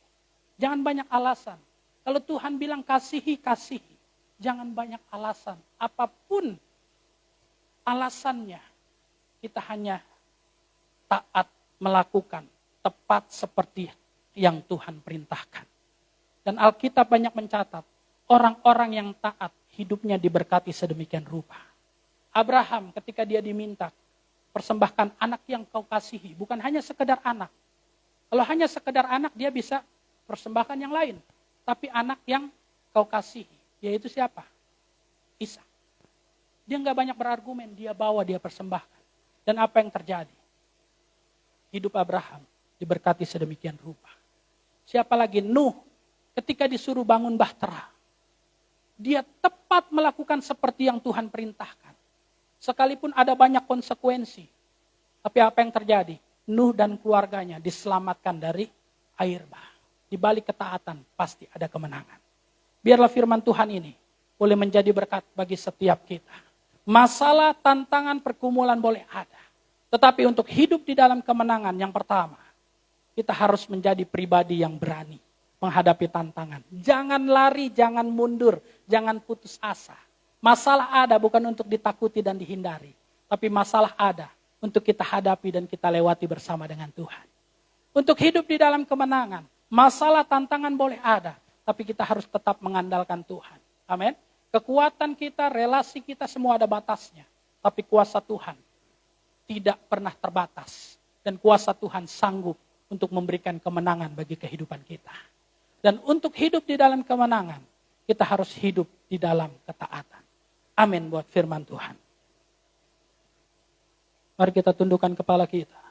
Jangan banyak alasan. Kalau Tuhan bilang kasihi, kasihi. Jangan banyak alasan. Apapun alasannya, kita hanya taat melakukan tepat seperti yang Tuhan perintahkan. Dan Alkitab banyak mencatat, orang-orang yang taat hidupnya diberkati sedemikian rupa. Abraham ketika dia diminta, persembahkan anak yang kau kasihi, bukan hanya sekedar anak. Kalau hanya sekedar anak, dia bisa persembahkan yang lain. Tapi anak yang kau kasihi, yaitu siapa? Ishak. Dia nggak banyak berargumen, dia bawa, dia persembahkan. Dan apa yang terjadi? Hidup Abraham diberkati sedemikian rupa. Siapa lagi? Nuh, ketika disuruh bangun bahtera. Dia tepat melakukan seperti yang Tuhan perintahkan. Sekalipun ada banyak konsekuensi. Tapi apa yang terjadi? Nuh dan keluarganya diselamatkan dari air bah. Di balik ketaatan pasti ada kemenangan. Biarlah firman Tuhan ini boleh menjadi berkat bagi setiap kita. Masalah, tantangan, pergumulan boleh ada. Tetapi untuk hidup di dalam kemenangan yang pertama, kita harus menjadi pribadi yang berani menghadapi tantangan. Jangan lari, jangan mundur, jangan putus asa. Masalah ada bukan untuk ditakuti dan dihindari. Tapi masalah ada untuk kita hadapi dan kita lewati bersama dengan Tuhan. Untuk hidup di dalam kemenangan, masalah tantangan boleh ada, tapi kita harus tetap mengandalkan Tuhan. Amin. Kekuatan kita, relasi kita semua ada batasnya. Tapi kuasa Tuhan tidak pernah terbatas. Dan kuasa Tuhan sanggup untuk memberikan kemenangan bagi kehidupan kita. Dan untuk hidup di dalam kemenangan, kita harus hidup di dalam ketaatan. Amin buat firman Tuhan. Mari kita tundukkan kepala kita.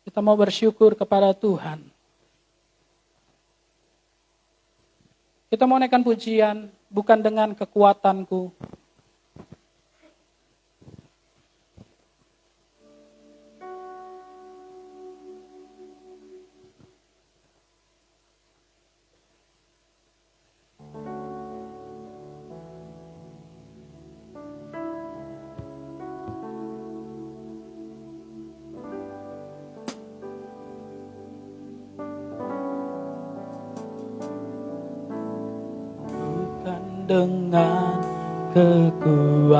Kita mau bersyukur kepada Tuhan. Kita mau naikkan pujian, bukan dengan kekuatanku. Dengan kekuatanku,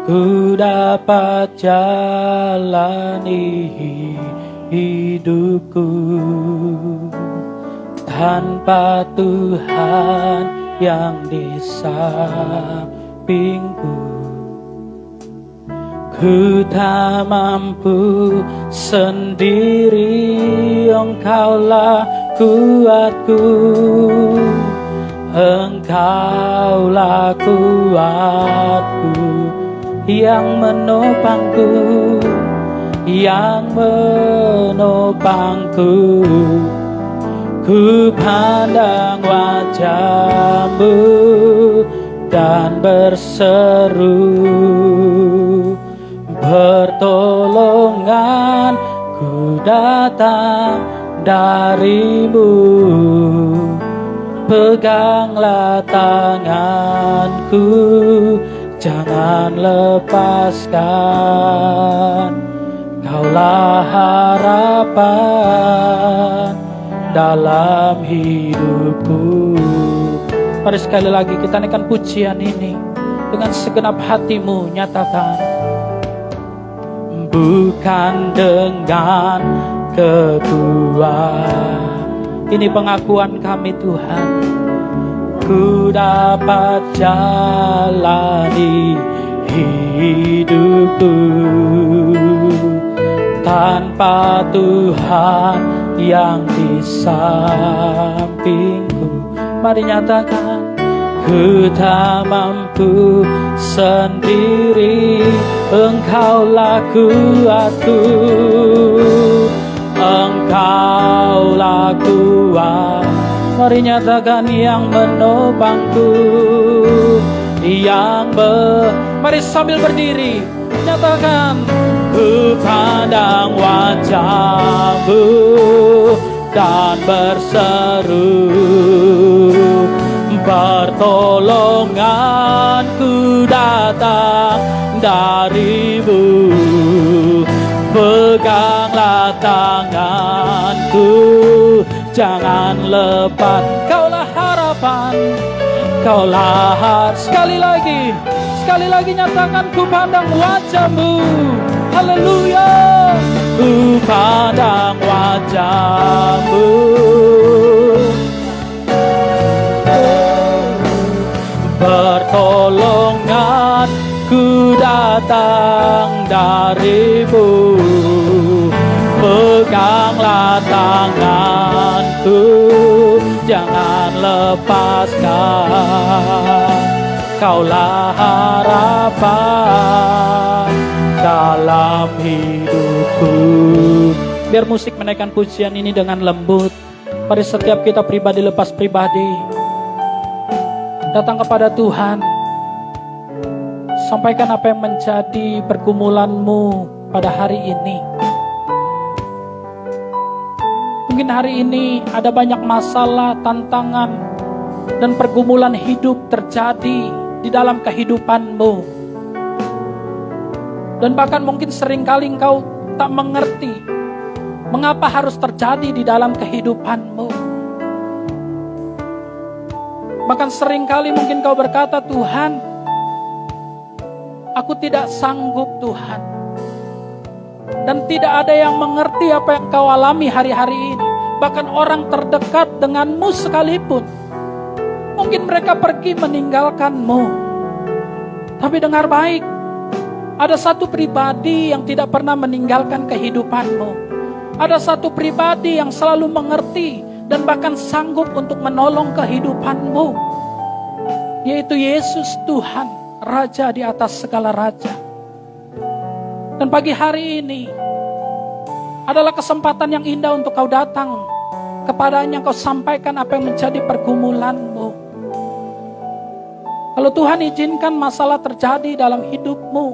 ku dapat jalani hidupku tanpa Tuhan yang di sampingku. Ku tak mampu sendiri, Engkaulah kuatku, Engkaulah kuatku, yang menopangku, yang menopangku. Ku pandang wajah-Mu dan berseru, pertolongan ku datang dari-Mu. Peganglah tanganku, jangan lepaskan. Kaulah harapan dalam hidupku. Mari sekali lagi kita naikkan pujian ini dengan segenap hatimu, nyatakan. Bukan dengan kekuatan. Ini pengakuan kami Tuhan. Ku dapat jalani hidupku tanpa Tuhan yang di sampingku. Mari nyatakan. Ku tak mampu sendiri, Engkaulah kuatku, Engkaulah kuat. Mari nyatakan yang menopangku, mari sambil berdiri nyatakan. Ku pandang wajah-Mu dan berseru, pertolonganku datang dari-Mu. Peganglah tanganku, jangan lepas. Kaulah harapan, Kaulah. Sekali lagi nyatakan, ku pandang wajah-Mu. Haleluya. Ku pandang wajah-Mu, pertolonganku datang dari-Mu. Peganglah tanganku, jangan lepaskan. Kaulah harapan dalam hidupku. Biar musik menaikkan pujian ini dengan lembut. Mari setiap kita pribadi lepas pribadi datang kepada Tuhan. Sampaikan apa yang menjadi pergumulanmu pada hari ini. Mungkin hari ini ada banyak masalah, tantangan, dan pergumulan hidup terjadi di dalam kehidupanmu. Dan bahkan mungkin seringkali engkau tak mengerti mengapa harus terjadi di dalam kehidupanmu. Bahkan seringkali mungkin kau berkata, Tuhan, aku tidak sanggup Tuhan. Dan tidak ada yang mengerti apa yang kau alami hari-hari ini. Bahkan orang terdekat denganmu sekalipun, mungkin mereka pergi meninggalkanmu. Tapi dengar baik, ada satu pribadi yang tidak pernah meninggalkan kehidupanmu. Ada satu pribadi yang selalu mengerti dan bahkan sanggup untuk menolong kehidupanmu, yaitu Yesus Tuhan, Raja di atas segala raja. Dan pagi hari ini adalah kesempatan yang indah untuk kau datang kepadanya, kau sampaikan apa yang menjadi pergumulanmu. Kalau Tuhan izinkan masalah terjadi dalam hidupmu,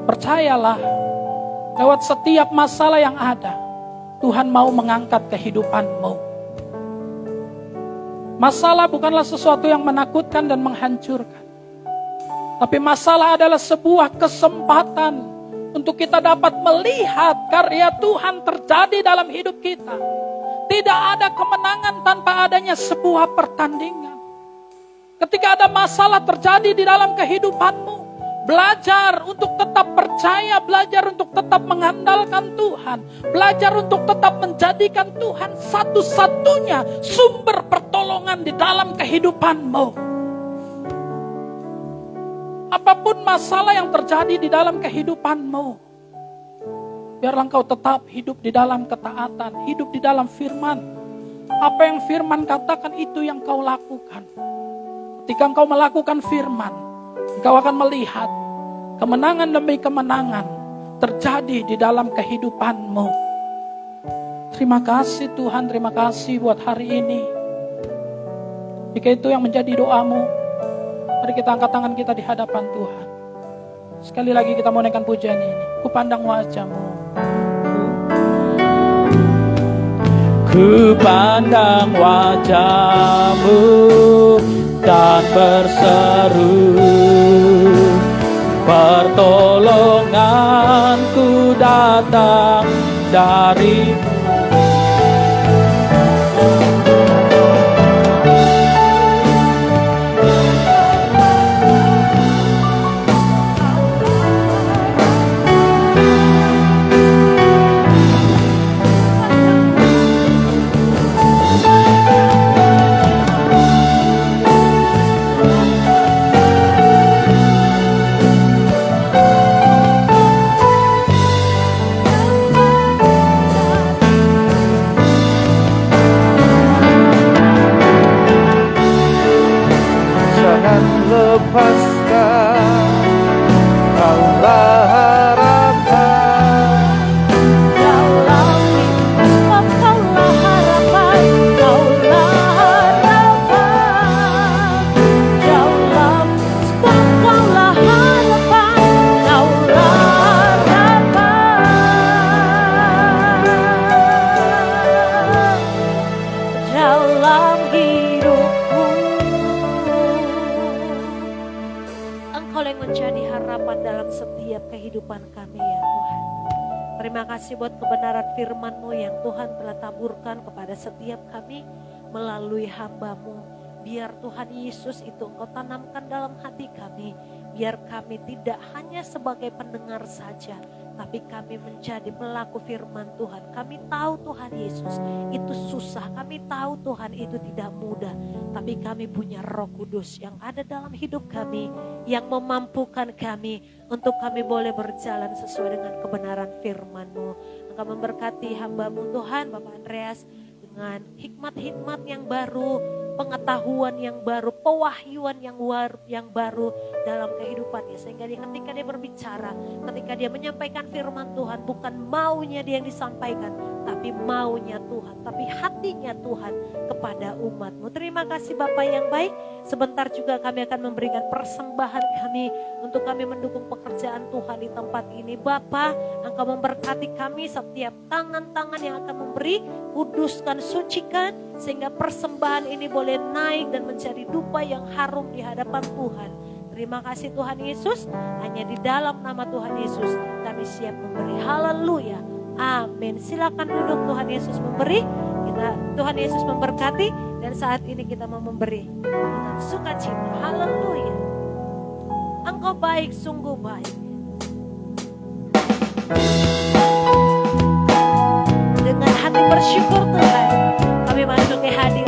percayalah, lewat setiap masalah yang ada, Tuhan mau mengangkat kehidupanmu. Masalah bukanlah sesuatu yang menakutkan dan menghancurkan. Tapi masalah adalah sebuah kesempatan untuk kita dapat melihat karya Tuhan terjadi dalam hidup kita. Tidak ada kemenangan tanpa adanya sebuah pertandingan. Ketika ada masalah terjadi di dalam kehidupanmu, belajar untuk tetap percaya, belajar untuk tetap mengandalkan Tuhan, belajar untuk tetap menjadikan Tuhan satu-satunya sumber pertolongan di dalam kehidupanmu. Apapun masalah yang terjadi di dalam kehidupanmu, biarlah engkau tetap hidup di dalam ketaatan, hidup di dalam firman. Apa yang firman katakan itu yang kau lakukan. Ketika engkau melakukan firman, engkau akan melihat kemenangan demi kemenangan terjadi di dalam kehidupanmu. Terima kasih Tuhan, terima kasih buat hari ini. Jika itu yang menjadi doamu, mari kita angkat tangan kita di hadapan Tuhan. Sekali lagi kita mau naikkan pujian ini. Ku pandang wajah-Mu, ku pandang wajah-Mu dan berseru, pertolonganku datang dari Terima kasih buat kebenaran firman-Mu yang Tuhan telah taburkan kepada setiap kami melalui hamba-Mu. Biar Tuhan Yesus itu Engkau tanamkan dalam hati kami. Biar kami tidak hanya sebagai pendengar saja, tapi kami menjadi pelaku firman Tuhan. Kami tahu Tuhan Yesus itu susah, kami tahu Tuhan itu tidak mudah. Tapi kami punya Roh Kudus yang ada dalam hidup kami, yang memampukan kami untuk kami boleh berjalan sesuai dengan kebenaran firman-Mu. Engkau memberkati hamba-Mu Tuhan, Bapak Andreas, dengan hikmat-hikmat yang baru, pengetahuan yang baru, pewahyuan yang baru dalam kehidupannya. Sehingga ketika dia berbicara, ketika dia menyampaikan firman Tuhan, bukan maunya dia yang disampaikan, tapi maunya Tuhan, tapi hatinya Tuhan kepada umat-Mu. Terima kasih Bapak yang baik. Sebentar juga kami akan memberikan persembahan kami untuk kami mendukung pekerjaan Tuhan di tempat ini. Bapa, Engkau memberkati kami, setiap tangan-tangan yang akan memberi, kuduskan, sucikan, sehingga persembahan ini boleh naik dan menjadi dupa yang harum di hadapan Tuhan. Terima kasih Tuhan Yesus, hanya di dalam nama Tuhan Yesus kami siap memberi. Haleluya, amin. Silakan duduk, Tuhan Yesus memberi. Tuhan Yesus memberkati, dan saat ini kita mau memberi dengan sukacita. Haleluya. Engkau baik, sungguh baik. Dengan hati bersyukur Tuhan, kami masuk ke hadirat.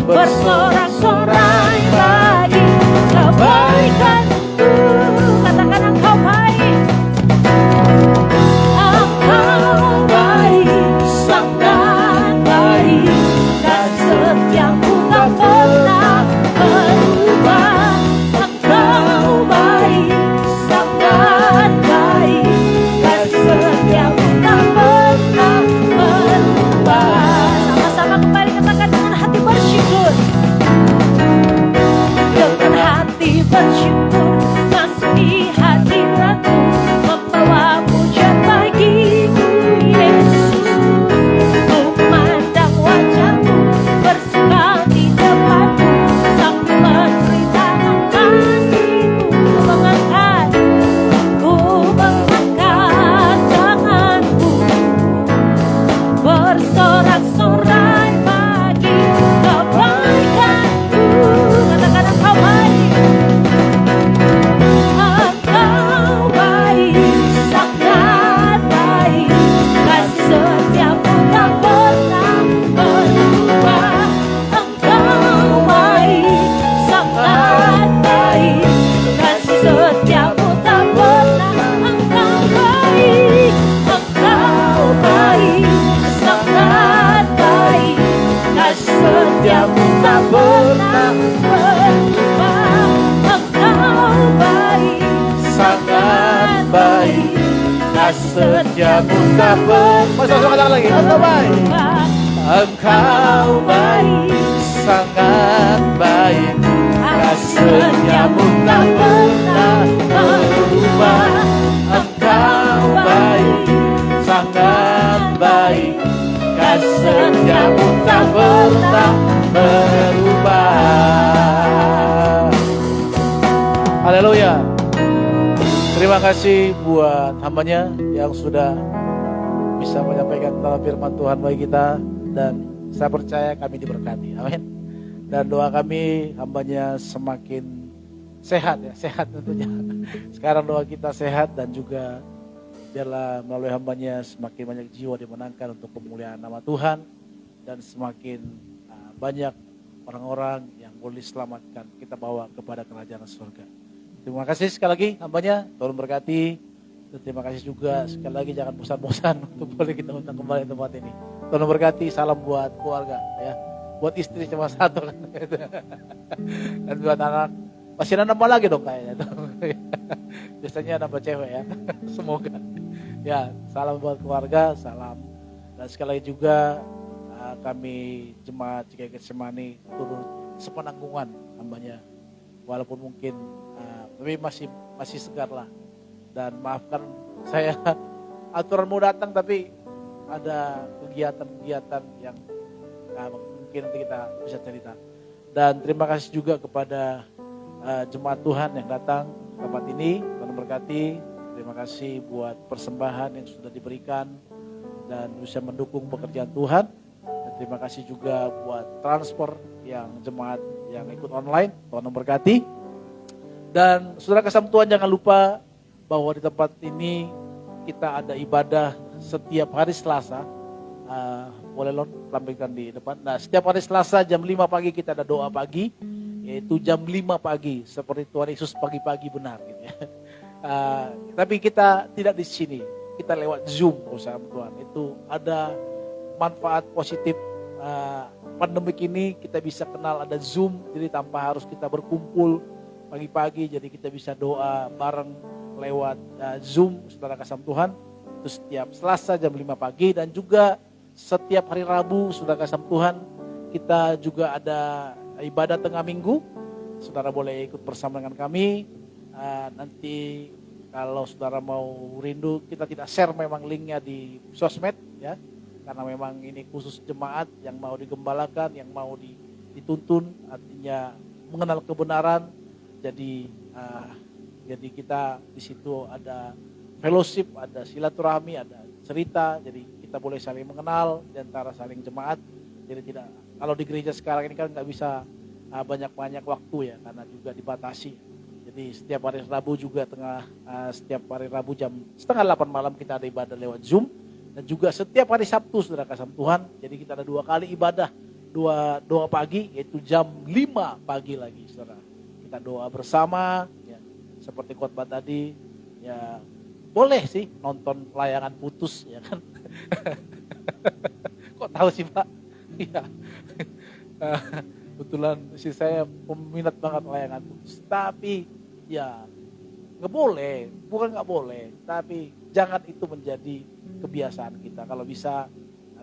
Bersorak-sorai bagi kebaikan-Mu. Katakan Engkau baik. Engkau baik, sangat baik. Kasih setiamu tak pernah berubah. Engkau baik, sangat baik. Kasih setiamu tak pernah berubah. Sama-sama kembali katakan dengan hati bersyukur. Dengan hati bersyukur masuki hadirat-Mu, membawa pujian bagi-Mu Yesus. Ku memandang wajah-Mu, bersuka di depan-Mu, sambil menceritakan kasih-Mu. Ku mengangkat tangan-Ku, bersorak-sorai bagi kebaikan-Mu. Katakan Engkau baik. Engkau baik, sangat baik. Kasih setiamu tak pernah berubah. Engkau baik, sangat baik. Kasih setiamu tak pernah. Engkau baik, Engkau baik, sangat baik. Kasih setiamu tak pernah berubah. Engkau baik, sangat baik, kasih setiamu tak pernah. Masuk katakan lagi. Engkau baik, Engkau baik, sangat baik, kasih setiamu tak pernah berubah. Engkau baik, sangat baik, kasih setiamu tak pernah berubah. Haleluya. Terima kasih buat hambanya yang sudah bisa menyampaikan tentang firman Tuhan bagi kita, dan saya percaya kami diberkati. Amin. Dan doa kami hambanya semakin sehat, ya, sehat tentunya. Sekarang doa kita sehat, dan juga biarlah melalui hambanya semakin banyak jiwa dimenangkan untuk pemulihan nama Tuhan, dan semakin banyak orang-orang yang boleh diselamatkan kita bawa kepada kerajaan surga. Terima kasih sekali lagi hambanya, Tuhan berkati. Dan terima kasih juga sekali lagi, jangan bosan-bosan untuk boleh kita undang kembali tempat ini. Tuhan berkati, salam buat keluarga ya. buat istri cuma satu kan. Dan buat anak masih ada nambah lagi dong kayaknya. Biasanya nambah cewek ya. Semoga. Ya, salam buat keluarga, salam. Dan sekali lagi juga kami jemaat GKI Getsemani turut sepenanggungan hambanya. Walaupun mungkin tapi masih segar lah. Dan maafkan saya aturan mau datang tapi ada kegiatan-kegiatan yang mungkin nanti kita bisa cerita. Dan terima kasih juga kepada jemaat Tuhan yang datang ke tempat ini. Tuhan berkati. Terima kasih buat persembahan yang sudah diberikan dan bisa mendukung pekerjaan Tuhan. Dan terima kasih juga buat transfer yang jemaat yang ikut online. Tuhan memberkati. Dan saudara kasih Tuhan, jangan lupa bahwa di tempat ini kita ada ibadah setiap hari Selasa. Boleh tampilkan di depan. Nah, setiap hari Selasa jam 5 pagi kita ada doa pagi, yaitu jam 5 pagi seperti Tuhan Yesus pagi-pagi benar gitu ya. Tapi kita tidak di sini, kita lewat Zoom bersama Tuhan. Itu ada manfaat positif pandemik ini, kita bisa kenal ada Zoom, jadi tanpa harus kita berkumpul pagi-pagi, jadi kita bisa doa bareng lewat Zoom, saudara kasih Tuhan. Itu setiap Selasa jam 5 pagi dan juga setiap hari Rabu, saudara kasih Tuhan, kita juga ada ibadah tengah minggu. Saudara boleh ikut bersama dengan kami. Nanti kalau saudara mau rindu, kita tidak share memang linknya di sosmed ya, karena memang ini khusus jemaat yang mau digembalakan, yang mau dituntun, artinya mengenal kebenaran. Jadi kita di situ ada fellowship, ada silaturahmi, ada cerita. Jadi kita boleh saling mengenal di antara saling jemaat. Jadi tidak, kalau di gereja sekarang ini kan nggak bisa banyak-banyak waktu ya, karena juga dibatasi. Jadi setiap hari Rabu juga setiap hari Rabu jam 7:30 malam kita ada ibadah lewat Zoom. Dan juga setiap hari Sabtu saudara kasih Tuhan. Jadi kita ada 2 kali ibadah, doa pagi yaitu jam 5 pagi lagi saudara. Kita doa bersama ya, seperti khotbah tadi ya, boleh sih nonton layangan putus ya kan. Kok tahu sih Pak? Iya. Kebetulan istri saya peminat banget layangan putus. Tapi ya nggak boleh, bukan nggak boleh, tapi jangan itu menjadi kebiasaan kita. Kalau bisa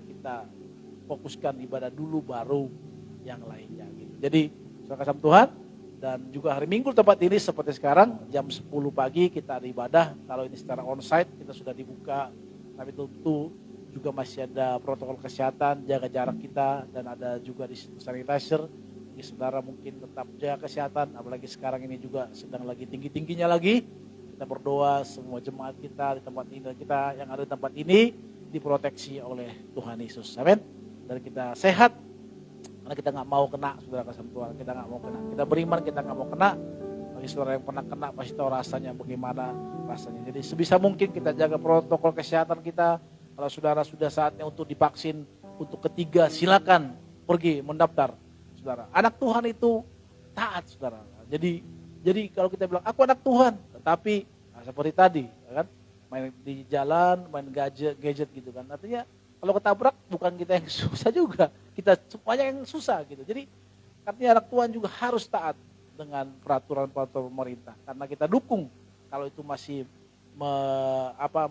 kita fokuskan ibadah dulu baru yang lainnya gitu. Jadi saudara kasih Tuhan, dan juga hari Minggu tempat ini seperti sekarang jam 10 pagi kita ada ibadah. Kalau ini secara onsite kita sudah dibuka, tapi tentu juga masih ada protokol kesehatan, jaga jarak kita, dan ada juga di situ sanitizer. Jadi saudara mungkin tetap jaga kesehatan, apalagi sekarang ini juga sedang lagi tinggi-tingginya lagi. Kita berdoa semua jemaat kita di tempat ini dan kita yang ada di tempat ini diproteksi oleh Tuhan Yesus. Amin. Dan kita sehat karena kita nggak mau kena, saudara kasih Tuhan. Kita nggak mau kena. Kita beriman, kita nggak mau kena. Bagi saudara yang pernah kena pasti tahu rasanya bagaimana rasanya. Jadi sebisa mungkin kita jaga protokol kesehatan kita. Kalau saudara sudah saatnya untuk divaksin untuk ketiga, silakan pergi mendaftar, saudara. Anak Tuhan itu taat, saudara. Jadi kalau kita bilang aku anak Tuhan, tetapi seperti tadi, ya kan, main di jalan, main gadget gitu kan. Artinya kalau ketabrak bukan kita yang susah juga, kita semuanya yang susah gitu. Jadi artinya anak Tuhan juga harus taat dengan peraturan-peraturan pemerintah, karena kita dukung kalau itu masih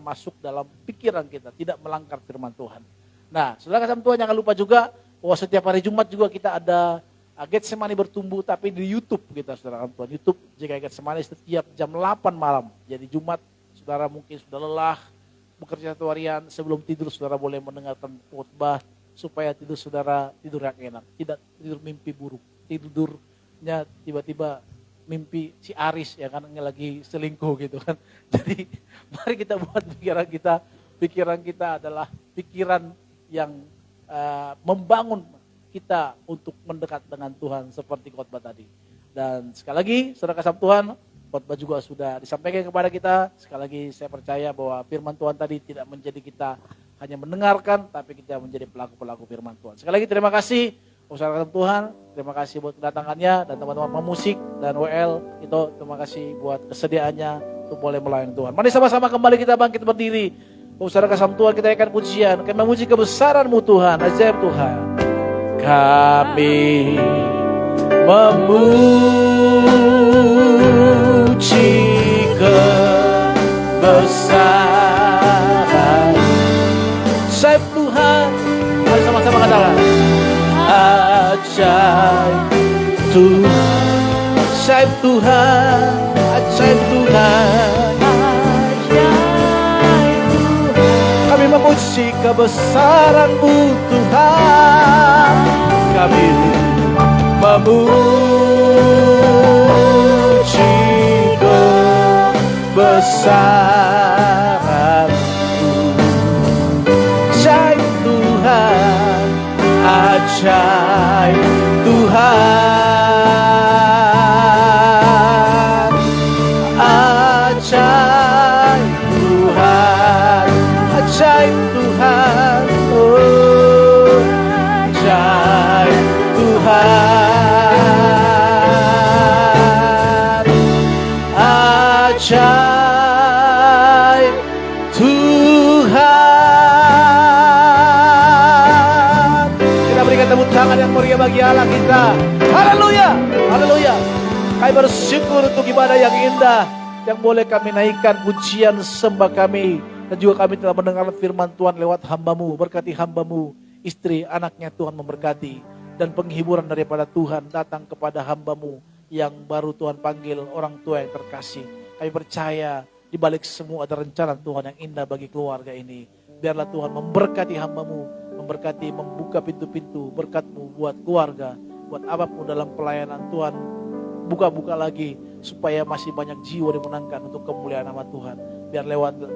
masuk dalam pikiran kita, tidak melanggar firman Tuhan. Nah, saudara kasih Tuhan, jangan lupa juga bahwa setiap hari Jumat juga kita ada Getsemani bertumbuh, tapi di YouTube kita, saudara kasih Tuhan. YouTube GKI Getsemani setiap jam 8 malam. Jadi Jumat, saudara mungkin sudah lelah bekerja satu harian, sebelum tidur saudara boleh mendengarkan khotbah supaya tidur saudara tidur yang enak, tidak tidur mimpi buruk. Tidurnya tiba-tiba mimpi si Aris ya kan, lagi selingkuh gitu kan. Jadi mari kita buat pikiran kita adalah pikiran yang membangun kita untuk mendekat dengan Tuhan seperti khotbah tadi. Dan sekali lagi saudara kasih Tuhan, khotbah juga sudah disampaikan kepada kita. Sekali lagi saya percaya bahwa firman Tuhan tadi tidak menjadi kita hanya mendengarkan, tapi kita menjadi pelaku-pelaku firman Tuhan. Sekali lagi terima kasih saudara kasih Tuhan, terima kasih buat kedatangannya, dan teman-teman pemusik dan WL itu terima kasih buat kesediaannya untuk boleh melayani Tuhan. Mari sama-sama kembali kita bangkit berdiri. Saudara kasih Tuhan, kita akan pujian, kami memuji kebesaran-Mu Tuhan, ajaib Tuhan. kami memuji kebesaran ajaib Tuhan. Mari sama-sama katakan ajaib Tuhan, ajaib Tuhan, ajaib Tuhan. Kami memuji kebesaran-Mu Tuhan. Kami memuji kebesaran-Mu. Ajaib Tuhan, ajaib Tuhan, ajaib Tuhan, ajaib Tuhan, oh ajaib Tuhan, ajaib Tuhan. Kita berikan tepuk tangan yang meriah bagi Allah kita. Haleluya, haleluya. Kami bersyukur untuk ibadah yang indah yang boleh kami naikkan pujian sembah kami. Dan juga kami telah mendengar firman Tuhan lewat hamba-Mu. Berkati hamba-Mu, istri, anaknya Tuhan memberkati. Dan penghiburan daripada Tuhan datang kepada hamba-Mu yang baru Tuhan panggil orang tua yang terkasih. Kami percaya di balik semua ada rencana Tuhan yang indah bagi keluarga ini. Biarlah Tuhan memberkati hamba-Mu, memberkati, membuka pintu-pintu berkat-Mu buat keluarga, buat apapun dalam pelayanan Tuhan. Buka-buka lagi supaya masih banyak jiwa dimenangkan untuk kemuliaan nama Tuhan. Biar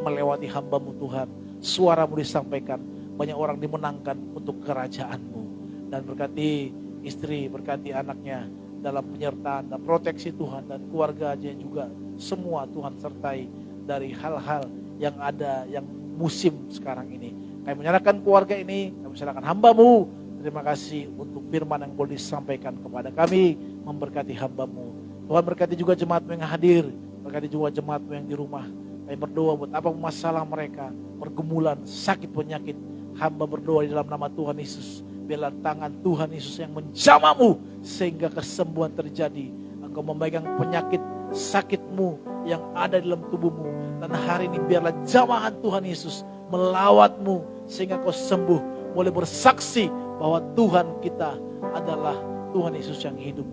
melewati hamba-Mu Tuhan, suara-Mu disampaikan, banyak orang dimenangkan untuk kerajaan-Mu. Dan berkati istri, berkati anaknya dalam penyertaan dan proteksi Tuhan, dan keluarganya juga semua Tuhan sertai dari hal-hal yang ada yang musim sekarang ini. Kami menyerahkan keluarga ini, kami menyerahkan hamba-Mu. Terima kasih untuk firman yang boleh disampaikan kepada kami, memberkati hamba-Mu. Tuhan berkati juga jemaat-Mu yang hadir, berkati juga jemaat-Mu yang di rumah. Kami berdoa buat apa masalah mereka, pergumulan, sakit, penyakit. Hamba berdoa di dalam nama Tuhan Yesus. Biarlah tangan Tuhan Yesus yang menjamah-Mu sehingga kesembuhan terjadi. Engkau memegang penyakit sakit-Mu yang ada di dalam tubuh-Mu. Dan hari ini biarlah jamahan Tuhan Yesus melawat-Mu sehingga Kau sembuh. Boleh bersaksi bahwa Tuhan kita adalah Tuhan Yesus yang hidup.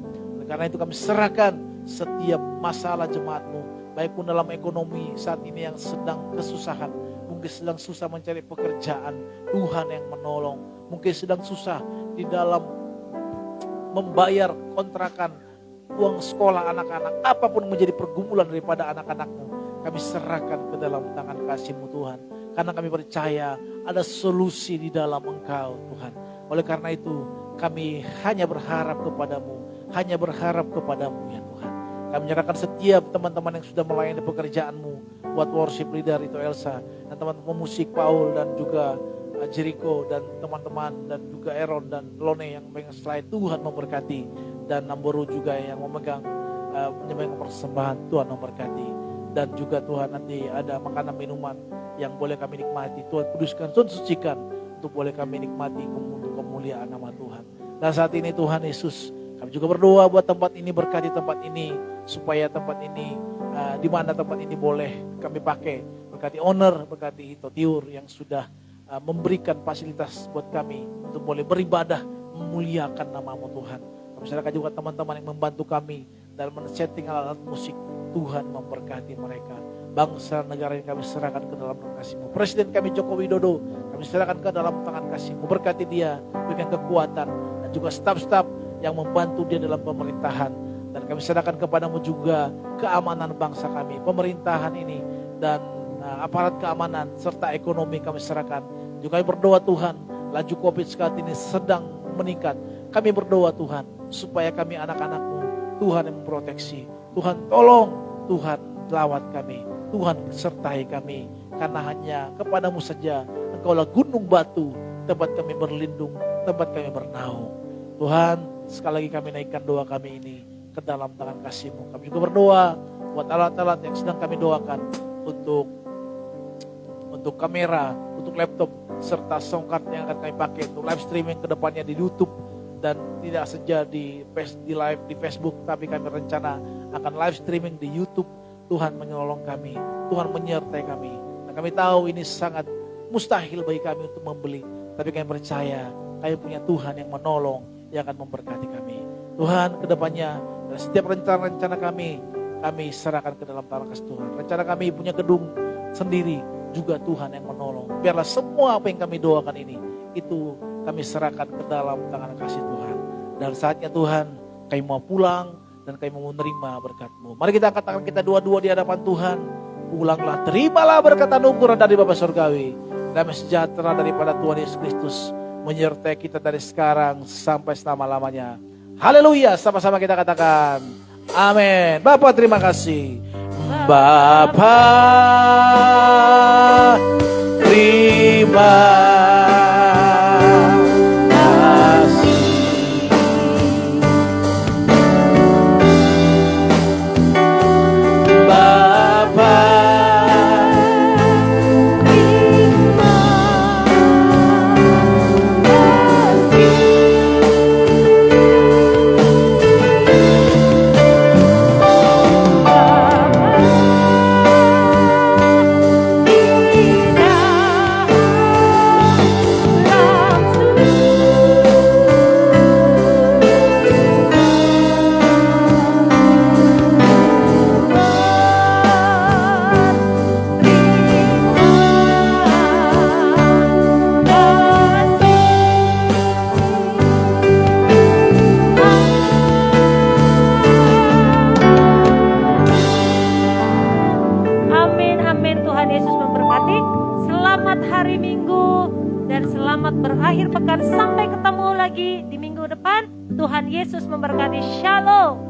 Karena itu kami serahkan setiap masalah jemaat-Mu. Baik pun dalam ekonomi saat ini yang sedang kesusahan. Mungkin sedang susah mencari pekerjaan. Tuhan yang menolong. Mungkin sedang susah di dalam membayar kontrakan, uang sekolah anak-anak. Apapun menjadi pergumulan daripada anak-anak-Mu. Kami serahkan ke dalam tangan kasih-Mu Tuhan. Karena kami percaya ada solusi di dalam Engkau Tuhan. Oleh karena itu kami hanya berharap kepadamu. Hanya berharap kepadamu ya Tuhan. Kami menyerahkan setiap teman-teman yang sudah melayani pekerjaan-Mu. Buat worship leader itu Elsa. Dan teman-teman musik Paul dan juga Jericho dan teman-teman. Dan juga Aaron dan Lone yang memegang slide. Tuhan memberkati. Dan Namboru juga yang memegang persembahan. Tuhan memberkati. Dan juga Tuhan nanti ada makanan minuman yang boleh kami nikmati. Tuhan kuduskan, Tuhan sucikan. Untuk boleh kami nikmati untuk kemuliaan nama Tuhan. Dan saat ini Tuhan Yesus, kami juga berdoa buat tempat ini, berkati tempat ini. Supaya tempat ini, di mana tempat ini boleh kami pakai. Berkati owner, berkati Totiur yang sudah memberikan fasilitas buat kami. Untuk boleh beribadah, memuliakan nama-Mu Tuhan. Kami serahkan juga teman-teman yang membantu kami dalam men-setting alat musik. Tuhan memberkati mereka. Bangsa negara yang kami serahkan ke dalam kasih-Mu. Presiden kami Joko Widodo, kami serahkan ke dalam tangan kasih-Mu. Berkati dia, berikan kekuatan. Dan juga staf-staf yang membantu dia dalam pemerintahan. Dan kami serahkan kepadamu juga keamanan bangsa kami, pemerintahan ini. Dan aparat keamanan serta ekonomi kami serahkan. Juga kami berdoa Tuhan, laju COVID saat ini sedang meningkat. Kami berdoa Tuhan, supaya kami anak-anak-Mu, Tuhan yang memproteksi. Tuhan tolong, Tuhan lawat kami, Tuhan sertai kami. Karena hanya kepadamu saja, Engkaulah gunung batu, tempat kami berlindung, tempat kami bernaung. Tuhan, sekali lagi kami naikkan doa kami ini ke dalam tangan kasih-Mu. Kami juga berdoa buat alat-alat yang sedang kami doakan untuk kamera, untuk laptop, serta soundcard yang akan kami pakai untuk live streaming ke depannya di YouTube. dan tidak saja di live di Facebook, tapi kami rencana akan live streaming di YouTube. Tuhan menolong kami, Tuhan menyertai kami. Dan kami tahu ini sangat mustahil bagi kami untuk membeli, tapi kami percaya kami punya Tuhan yang menolong, yang akan memberkati kami. Tuhan, kedepannya dan setiap rencana-rencana kami serahkan ke dalam tangan kasih Tuhan. Rencana kami punya gedung sendiri, juga Tuhan yang menolong. Biarlah semua apa yang kami doakan ini, itu kami serahkan ke dalam tangan kasih Tuhan. Dan saatnya Tuhan, kami mau pulang dan kami mau menerima berkat-Mu. Mari kita angkat tangan kita dua-dua di hadapan Tuhan. Pulanglah, terimalah berkat anugerah dari Bapa Surgawi. Damai sejahtera daripada Tuhan Yesus Kristus menyertai kita dari sekarang sampai selama-lamanya. Haleluya, sama-sama kita katakan amin. Bapa, terima kasih. Bapa, terima kasih. Bapa, hari Minggu dan selamat berakhir pekan. Sampai ketemu lagi di minggu depan. Tuhan Yesus memberkati. Shalom.